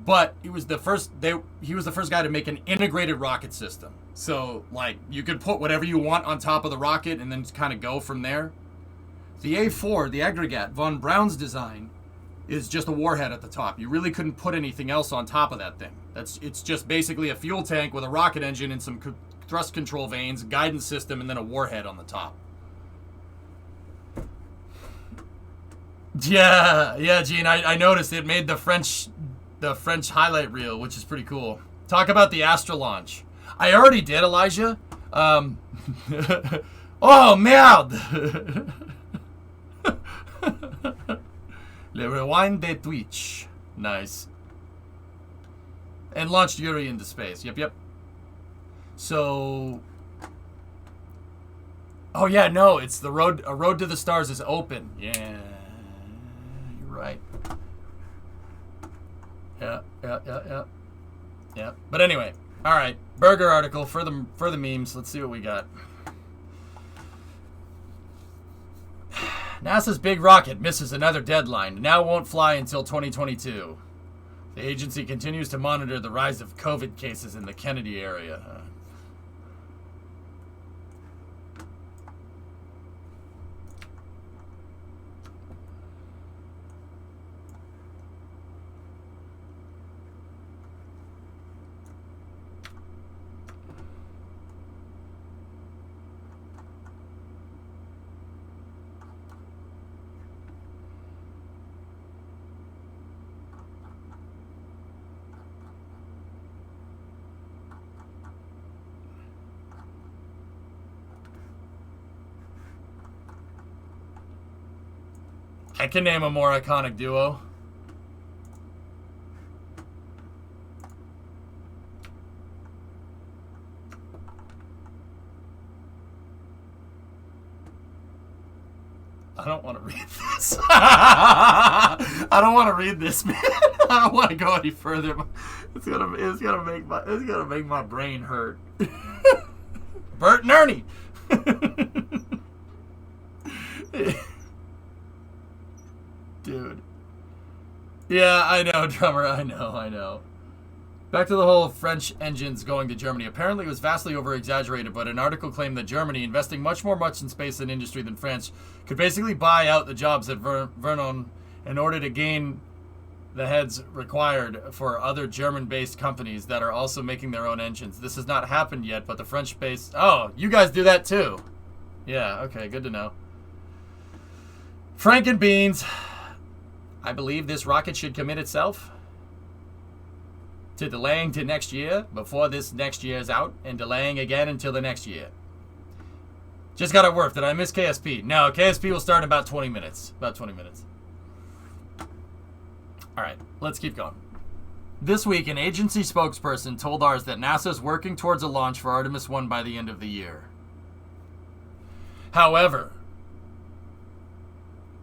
but he was the first guy to make an integrated rocket system. So, you could put whatever you want on top of the rocket and then just kind of go from there. The A4, the aggregate, von Braun's design, is just a warhead at the top. You really couldn't put anything else on top of that thing. It's just basically a fuel tank with a rocket engine and some thrust control vanes, guidance system, and then a warhead on the top. Yeah, Gene, I noticed it made the French highlight reel, which is pretty cool. Talk about the Astra launch. I already did, Elijah. Oh, merde! Le rewind de Twitch. Nice. And launched Yuri into space. Yep. So... Oh, yeah, no, it's a road to the stars is open. Yeah, you're right. Yeah. But anyway, all right. Berger article for the memes. Let's see what we got. NASA's big rocket misses another deadline. Now won't fly until 2022. The agency continues to monitor the rise of COVID cases in the Kennedy area. I can name a more iconic duo. I don't want to read this. I don't want to read this, man. I don't want to go any further. It's gonna make my brain hurt. Bert and Ernie. Dude. Yeah, I know, drummer. I know. Back to the whole French engines going to Germany. Apparently it was vastly over-exaggerated, but an article claimed that Germany, investing much in space and industry than France, could basically buy out the jobs at Vernon in order to gain the heads required for other German-based companies that are also making their own engines. This has not happened yet, but the French-based... Oh, you guys do that too. Yeah, okay, good to know. Frankenbeans. I believe this rocket should commit itself to delaying to next year before this next year is out and delaying again until the next year. Just got it worth. Did I miss KSP? No, KSP will start in about 20 minutes. About 20 minutes. All right, let's keep going. This week, an agency spokesperson told ours that NASA is working towards a launch for Artemis 1 by the end of the year. However,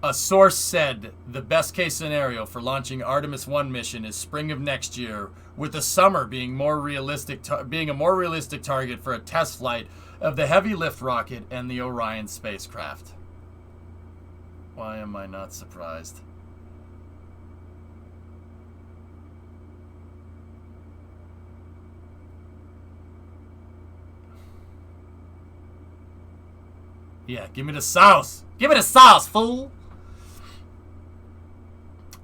a source said the best case scenario for launching Artemis 1 mission is spring of next year, with the summer being being a more realistic target for a test flight of the heavy lift rocket and the Orion spacecraft. Why am I not surprised? Yeah, give me the sauce. Give me the sauce, fool.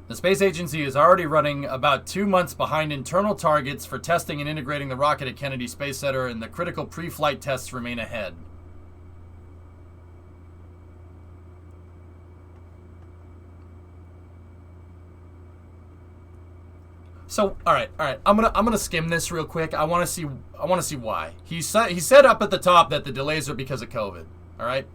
The space agency is already running about 2 months behind internal targets for testing and integrating the rocket at Kennedy Space Center, and the critical pre-flight tests remain ahead. So, all right. I'm gonna skim this real quick. I want to see why. He said up at the top that the delays are because of COVID. All right,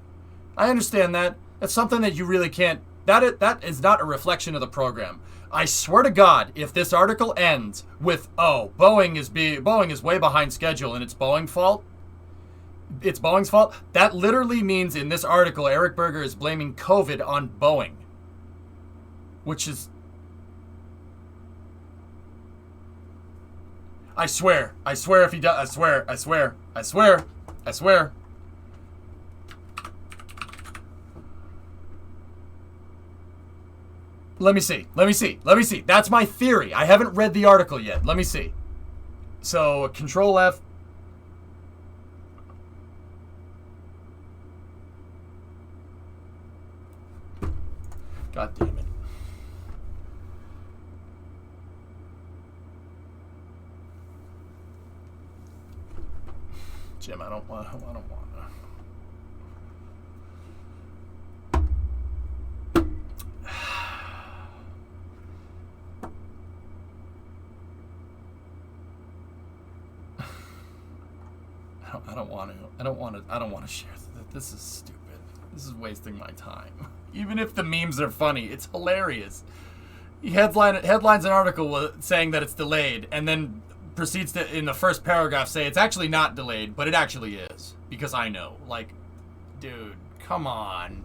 I understand that. That's something that you really can't. That is not a reflection of the program. I swear to God, if this article ends with Boeing is way behind schedule and it's Boeing's fault, that literally means in this article Eric Berger is blaming COVID on Boeing, which is. I swear if he does, I swear. Let me see. That's my theory. I haven't read the article yet. Let me see. So, Control F. God damn it. Jim, I don't want to. I don't want to share this. Is stupid. This is wasting my time. Even if the memes are funny, it's hilarious. He headlines an article saying that it's delayed, and then proceeds to, in the first paragraph, say it's actually not delayed, but it actually is. Because I know. Like, dude, come on.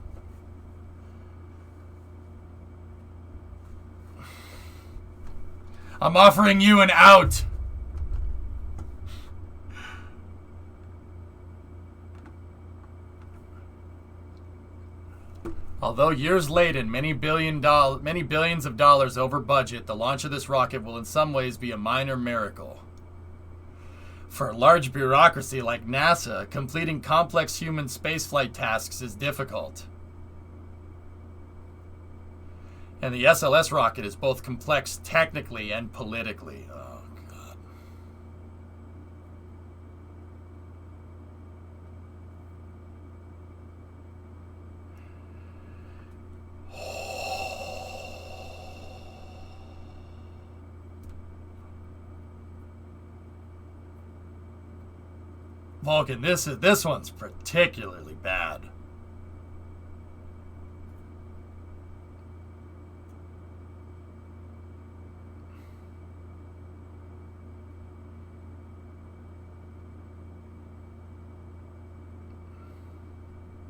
I'm offering you an out. Although years late and many billions of dollars over budget, the launch of this rocket will in some ways be a minor miracle. For a large bureaucracy like NASA, completing complex human spaceflight tasks is difficult. And the SLS rocket is both complex technically and politically. Oh, God. Vulcan, this one's particularly bad.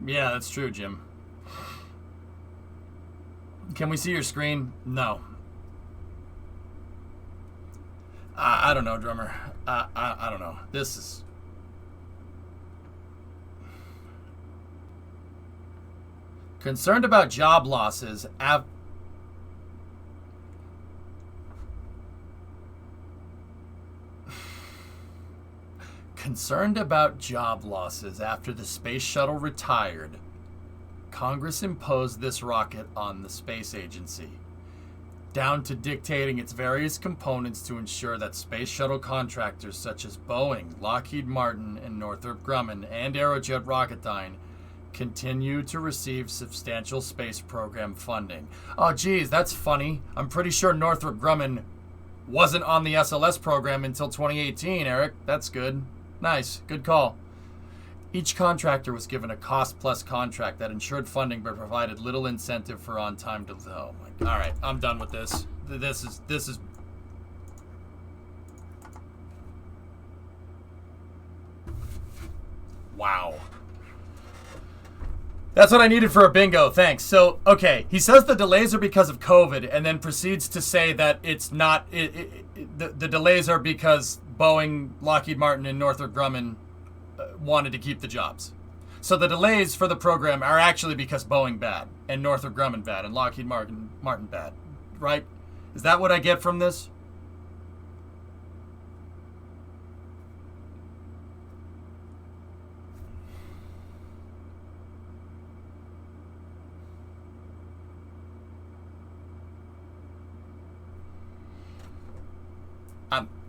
Yeah, that's true, Jim. Can we see your screen? No. I don't know, drummer. I don't know. This is... Concerned about job losses Concerned about job losses after the space shuttle retired, Congress imposed this rocket on the space agency, down to dictating its various components to ensure that space shuttle contractors such as Boeing, Lockheed Martin, and Northrop Grumman and Aerojet Rocketdyne continue to receive substantial space program funding. Oh, geez, that's funny. I'm pretty sure Northrop Grumman wasn't on the SLS program until 2018, Eric. That's good. Nice. Good call. Each contractor was given a cost-plus contract that ensured funding but provided little incentive for on-time delivery. Oh my God. All right, I'm done with this. This is. Wow. That's what I needed for a bingo. Thanks. So, okay, he says the delays are because of COVID, and then proceeds to say that it's not. The delays are because Boeing, Lockheed Martin, and Northrop Grumman wanted to keep the jobs. So the delays for the program are actually because Boeing bad, and Northrop Grumman bad, and Lockheed Martin bad, right? Is that what I get from this?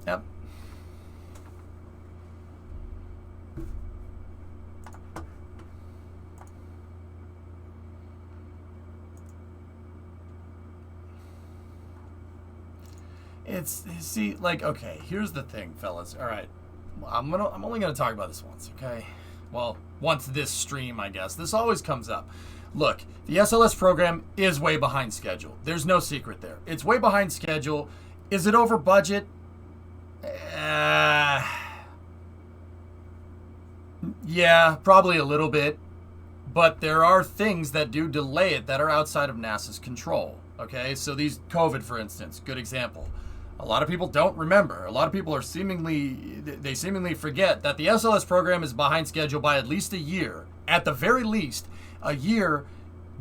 Yep. See, like, okay, here's the thing, fellas. All right, I'm only gonna talk about this once, okay? Well, once this stream, I guess. This always comes up. Look, the SLS program is way behind schedule. There's no secret there. It's way behind schedule. Is it over budget? Yeah, probably a little bit. But there are things that do delay it that are outside of NASA's control. Okay, so these COVID, for instance, good example. A lot of people don't remember. A lot of people are seemingly forget that the SLS program is behind schedule by at least a year. At the very least, a year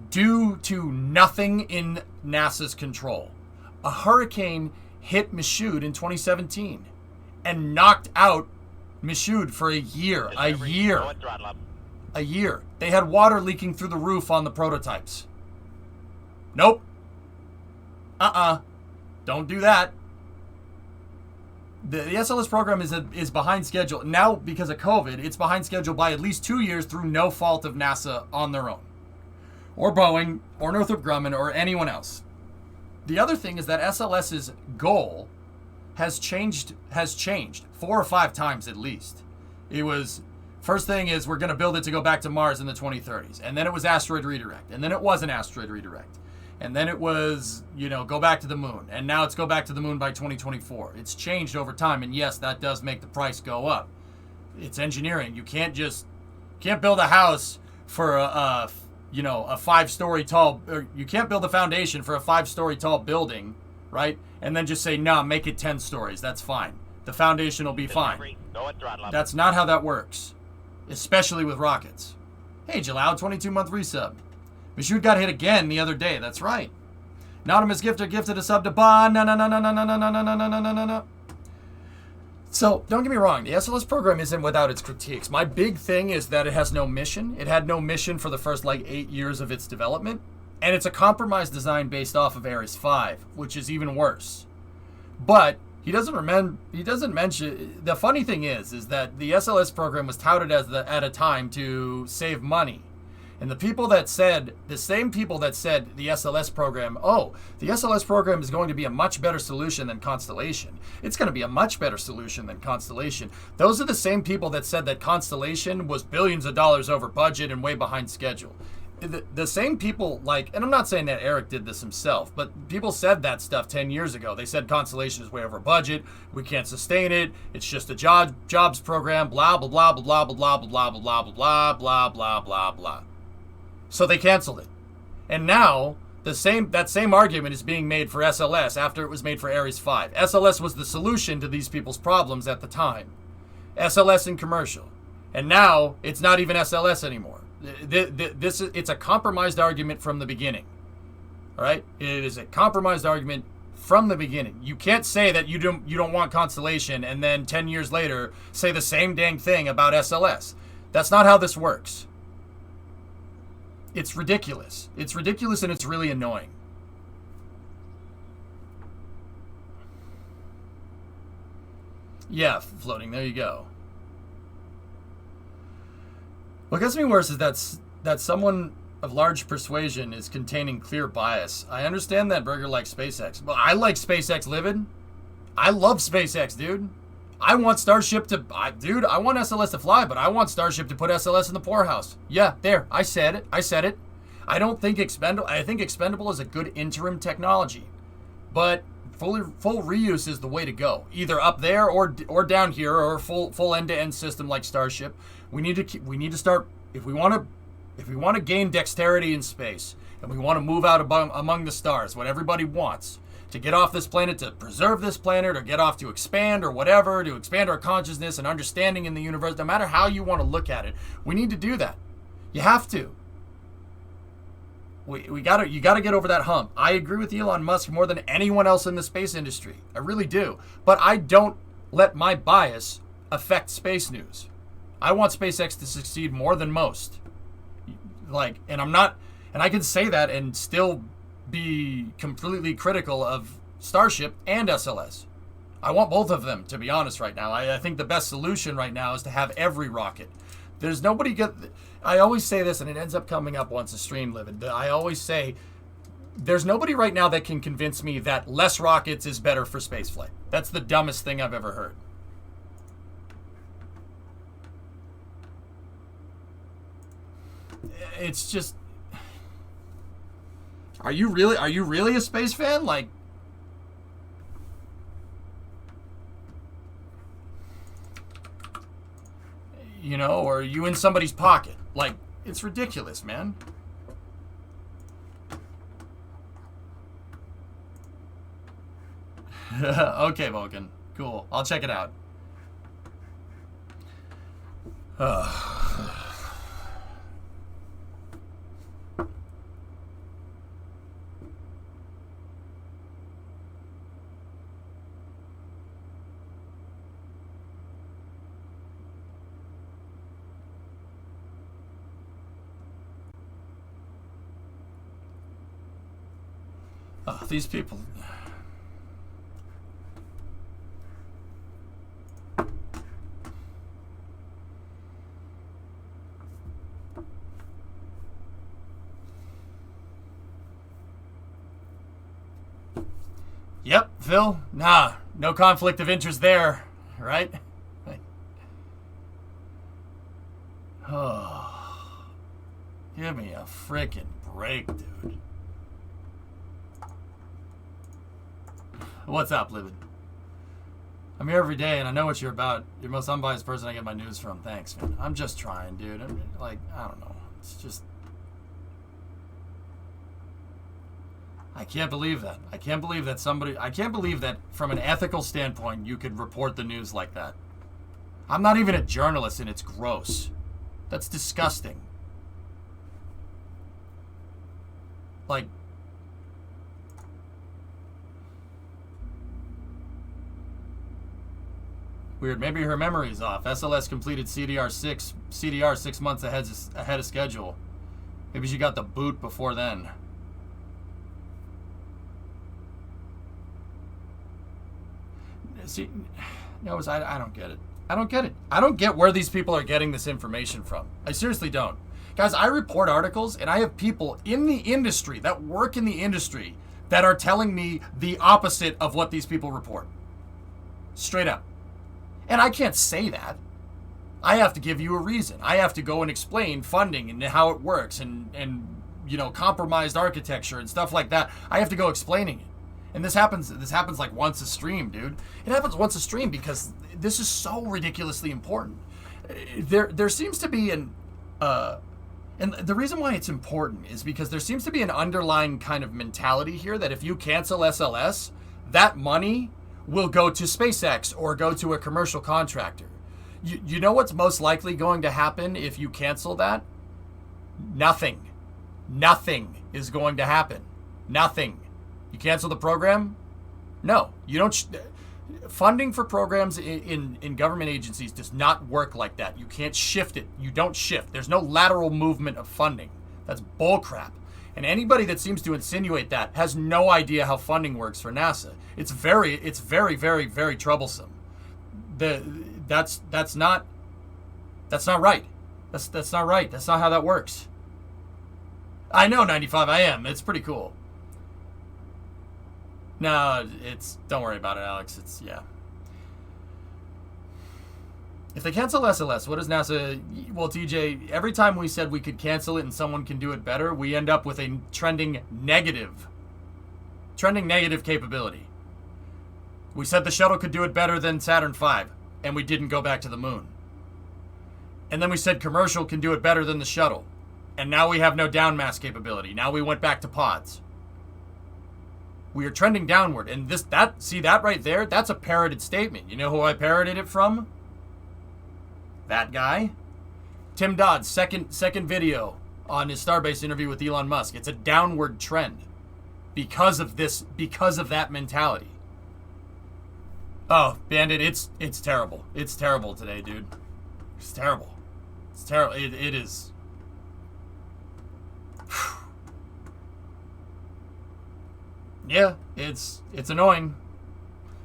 due to nothing in NASA's control. A hurricane hit Michoud in 2017 and knocked out Michoud for a year. A year. They had water leaking through the roof on the prototypes. Nope. Don't do that. The SLS program is behind schedule. Now, because of COVID, it's behind schedule by at least 2 years through no fault of NASA on their own. Or Boeing, or Northrop Grumman, or anyone else. The other thing is that SLS's goal has changed 4 or 5 times at least. It was, first thing is we're going to build it to go back to Mars in the 2030s. And then it was asteroid redirect. And then it was an asteroid redirect. And then it was, go back to the moon. And now it's go back to the moon by 2024. It's changed over time. And yes, that does make the price go up. It's engineering. You can't build a house for a 5-story tall, or you can't build a foundation for a 5-story tall building, right? And then just say, nah, make it 10 stories. That's fine. The foundation will be fine. That's not how that works, especially with rockets. Hey, Jalal, 22-month resub. Michoud got hit again the other day. That's right. Anonymous gifter gifted a sub to Bond. No. So, don't get me wrong. The SLS program isn't without its critiques. My big thing is that it has no mission. It had no mission for the first, 8 years of its development. And it's a compromised design based off of Ares 5, which is even worse. But he doesn't mention. The funny thing is that the SLS program was touted at a time to save money. And the same people that said the SLS program, the SLS program is going to be a much better solution than Constellation. It's going to be a much better solution than Constellation. Those are the same people that said that Constellation was billions of dollars over budget and way behind schedule. The same people, and I'm not saying that Eric did this himself, but people said that stuff 10 years ago. They said Constellation is way over budget. We can't sustain it. It's just a jobs program, blah, blah, blah, blah, blah, blah, blah, blah, blah, blah, blah, blah, blah, blah, blah. So they canceled it. And now that same argument is being made for SLS after it was made for Ares 5. SLS was the solution to these people's problems at the time. SLS in commercial. And now it's not even SLS anymore. It's a compromised argument from the beginning. All right? It is a compromised argument from the beginning. You can't say that you don't want Constellation and then 10 years later say the same dang thing about SLS. That's not how this works. It's ridiculous. It's ridiculous and it's really annoying. Yeah, floating. There you go. What gets me worse is that someone of large persuasion is containing clear bias. I understand that Berger likes SpaceX, but I like SpaceX livid. I love SpaceX, dude. I want Starship to... I want SLS to fly, but I want Starship to put SLS in the poorhouse. Yeah, there. I said it. I don't think Expendable... I think Expendable is a good interim technology. But full reuse is the way to go. Either up there or down here, or full end-to-end system like Starship. We need to start... If we want to gain dexterity in space, and we want to move out among the stars, what everybody wants, to get off this planet, to preserve this planet, or get off to expand, or whatever, to expand our consciousness and understanding in the universe, no matter how you want to look at it, we need to do that. You have to. You gotta get over that hump. I agree with Elon Musk more than anyone else in the space industry. I really do. But I don't let my bias affect space news. I want SpaceX to succeed more than most. And I can say that and still be completely critical of Starship and SLS. I want both of them, to be honest, right now. I think the best solution right now is to have every rocket. There's nobody I always say this, and it ends up coming up once a stream, Livid. I always say, there's nobody right now that can convince me that less rockets is better for spaceflight. That's the dumbest thing I've ever heard. It's just... Are you really a space fan? Like... Or are you in somebody's pocket? Like, it's ridiculous, man. Okay, Vulcan. Cool. I'll check it out. These people. Yep, Phil. Nah, no conflict of interest there, right? Oh, give me a frickin' break, dude. What's up, Livid? I'm here every day, and I know what you're about. You're the most unbiased person I get my news from. Thanks, man. I'm just trying, dude. I mean, I don't know. It's just... I can't believe that. I can't believe that from an ethical standpoint, you could report the news like that. I'm not even a journalist, and it's gross. That's disgusting. Like... Weird. Maybe her memory's off. SLS completed CDR 6 months ahead of schedule. Maybe she got the boot before then. See, no, I don't get it. I don't get it. I don't get where these people are getting this information from. I seriously don't. Guys, I report articles, and I have people in the industry that work in the industry that are telling me the opposite of what these people report. Straight up. And I can't say that. I have to give you a reason. I have to go and explain funding and how it works and compromised architecture and stuff like that. I have to go explaining it. And this happens like once a stream, dude. It happens once a stream because this is so ridiculously important. There seems to be and the reason why it's important is because there seems to be an underlying kind of mentality here that if you cancel SLS, that money will go to SpaceX or go to a commercial contractor. You know what's most likely going to happen if you cancel that? Nothing. Nothing is going to happen. Nothing. You cancel the program? No. You don't... Funding for programs in government agencies does not work like that. You can't shift it. You don't shift. There's no lateral movement of funding. That's bullcrap. And anybody that seems to insinuate that has no idea how funding works for NASA. It's very, very, very troublesome. That's not right. That's not right. That's not how that works. I know 95 IM. It's pretty cool. No, don't worry about it, Alex. Yeah. If they cancel SLS, what does NASA... Well, TJ, every time we said we could cancel it and someone can do it better, we end up with a trending negative capability. We said the shuttle could do it better than Saturn V, and we didn't go back to the moon. And then we said commercial can do it better than the shuttle, and now we have no down mass capability. Now we went back to pods. We are trending downward, and see that right there? That's a parroted statement. You know who I parroted it from? That guy. Tim Dodd's second video on his Starbase interview with Elon Musk. It's a downward trend because of that mentality. Oh, Bandit, it's terrible. It's terrible today, dude. It's terrible. It's terrible. It is. Yeah, it's annoying.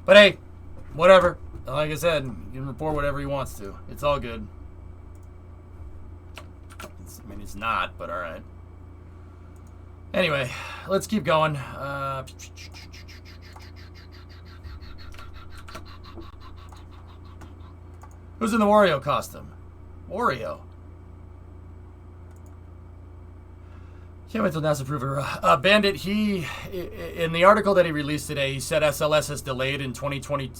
But hey, whatever. Like I said, you can report whatever he wants to. It's all good. It's not, but all right. Anyway, let's keep going. Who's in the Wario costume? Wario. Can't wait till NASA prove it. Bandit, he, in the article that he released today, he said SLS is delayed in 2020,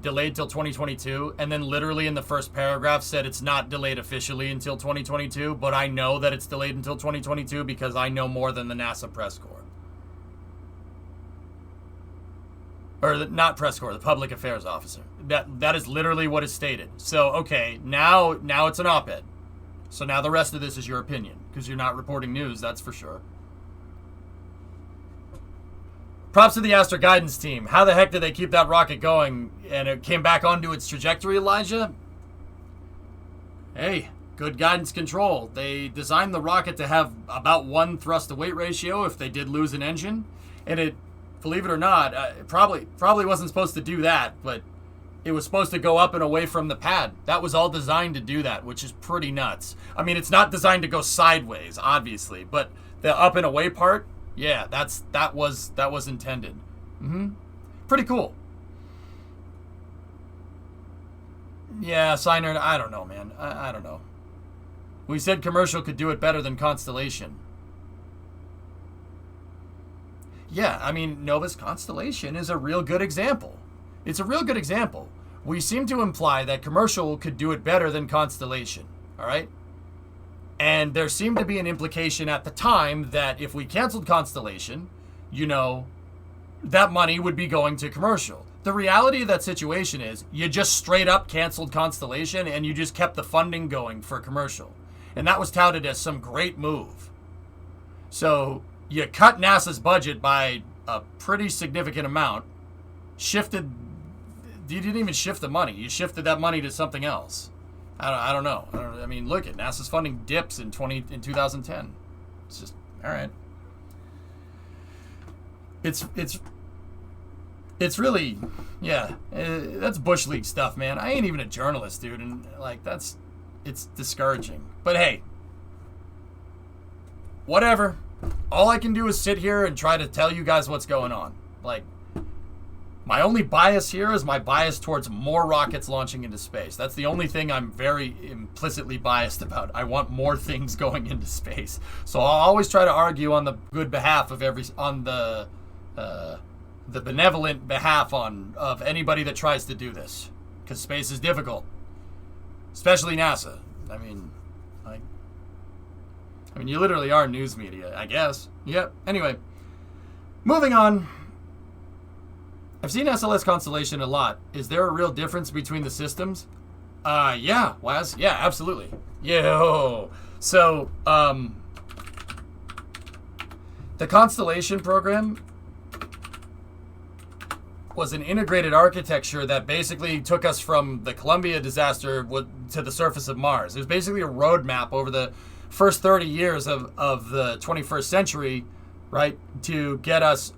delayed till 2022, and then literally in the first paragraph said it's not delayed officially until 2022, but I know that it's delayed until 2022 because I know more than the NASA press corps. Or not press corps, the public affairs officer. That is literally what is stated. So, okay, now it's an op-ed. So now the rest of this is your opinion, because you're not reporting news, that's for sure. Props to the Astra guidance team. How the heck did they keep that rocket going and it came back onto its trajectory, Elijah? Hey, good guidance control. They designed the rocket to have about 1 thrust-to-weight ratio if they did lose an engine. And it, believe it or not, probably wasn't supposed to do that, but it was supposed to go up and away from the pad. That was all designed to do that, which is pretty nuts. I mean, it's not designed to go sideways, obviously, but the up and away part, yeah, that was intended. Pretty cool. Yeah, Signer, I don't know, man. I don't know. We said commercial could do it better than Constellation. Yeah, I mean, Nova's Constellation is a real good example. It's a real good example. We seem to imply that commercial could do it better than Constellation, all right? And there seemed to be an implication at the time that if we canceled Constellation, that money would be going to commercial. The reality of that situation is you just straight up canceled Constellation and you just kept the funding going for commercial. And that was touted as some great move. So you cut NASA's budget by a pretty significant amount, you didn't even shift the money. You shifted that money to something else. I don't know. I mean, look at NASA's funding dips in 2010. It's just all right. It's really, yeah. That's Bush League stuff, man. I ain't even a journalist, dude, and it's discouraging. But hey, whatever. All I can do is sit here and try to tell you guys what's going on. My only bias here is my bias towards more rockets launching into space. That's the only thing I'm very implicitly biased about. I want more things going into space. So I'll always try to argue on the good behalf of the benevolent behalf of anybody that tries to do this, because space is difficult, especially NASA. I mean, you literally are news media, I guess. Yep. Anyway, moving on. I've seen SLS Constellation a lot. Is there a real difference between the systems? Yeah, Waz. Yeah, absolutely. Yo. So, The Constellation program was an integrated architecture that basically took us from the Columbia disaster to the surface of Mars. It was basically a roadmap over the first 30 years of the 21st century, right, to get us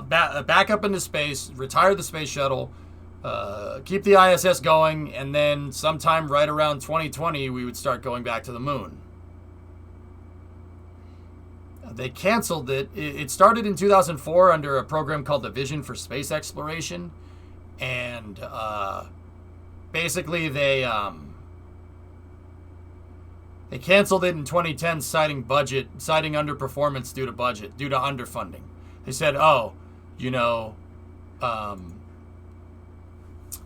back up into space, retire the space shuttle, keep the ISS going, and then sometime right around 2020, we would start going back to the moon. They canceled it. It started in 2004 under a program called the Vision for Space Exploration. And basically they canceled it in 2010 citing underperformance due to budget, due to underfunding. They said,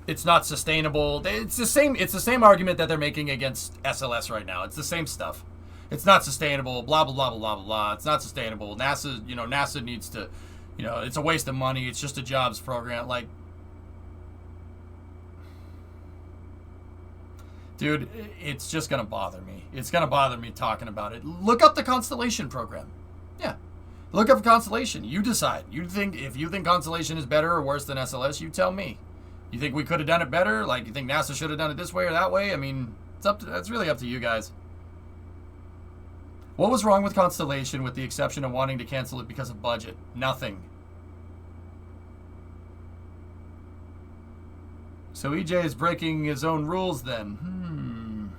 it's not sustainable. It's the same argument that they're making against SLS right now. It's the same stuff. It's not sustainable, blah, blah, blah, blah, blah, blah. It's not sustainable. NASA needs to, it's a waste of money. It's just a jobs program. Like, dude, it's just going to bother me. It's going to bother me talking about it. Look up the Constellation program. Yeah. Look up Constellation. You decide. If you think Constellation is better or worse than SLS, you tell me. You think we could have done it better? Like, you think NASA should have done it this way or that way? I mean, it's really up to you guys. What was wrong with Constellation with the exception of wanting to cancel it because of budget? Nothing. So EJ is breaking his own rules then.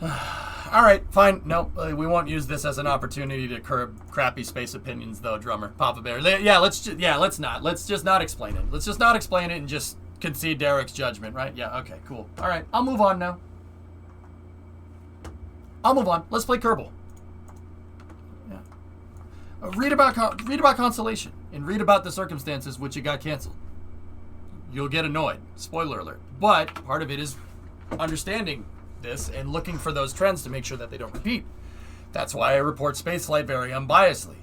All right, fine. No, we won't use this as an opportunity to curb crappy space opinions, though, drummer. Papa Bear. Let's not. Let's just not explain it. Let's just not explain it and just concede Derek's judgment, right? Yeah, okay, cool. All right, I'll move on now. Let's play Kerbal. Yeah. Read about Constellation and read about the circumstances which it got canceled. You'll get annoyed. Spoiler alert. But part of it is understanding this and looking for those trends to make sure that they don't repeat. That's why I report spaceflight very unbiasedly,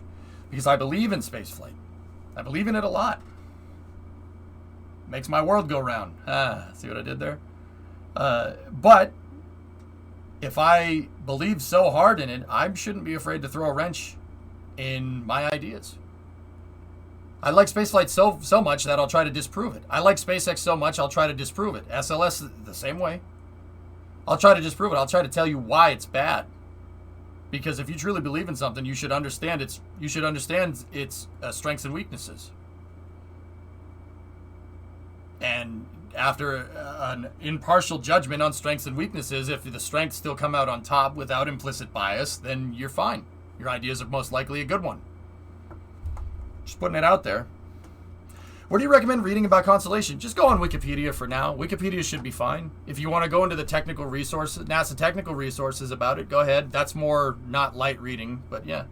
because I believe in spaceflight. I believe in it a lot. Makes my world go round. See what I did there? But if I believe so hard in it, I shouldn't be afraid to throw a wrench in my ideas. I like spaceflight so much that I'll try to disprove it. I like SpaceX so much I'll try to disprove it. SLS the same way. I'll try to disprove it. I'll try to tell you why it's bad. Because if you truly believe in something, you should understand its strengths and weaknesses. And after an impartial judgment on strengths and weaknesses, if the strengths still come out on top without implicit bias, then you're fine. Your ideas are most likely a good one. Just putting it out there. Where do you recommend reading about Constellation? Just go on Wikipedia for now. Wikipedia should be fine. If you want to go into the technical resources, NASA technical resources about it, go ahead. That's more not light reading, but yeah.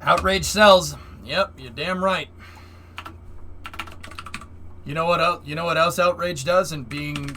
Outrage sells. Yep, you're damn right. You know what else outrage does? And being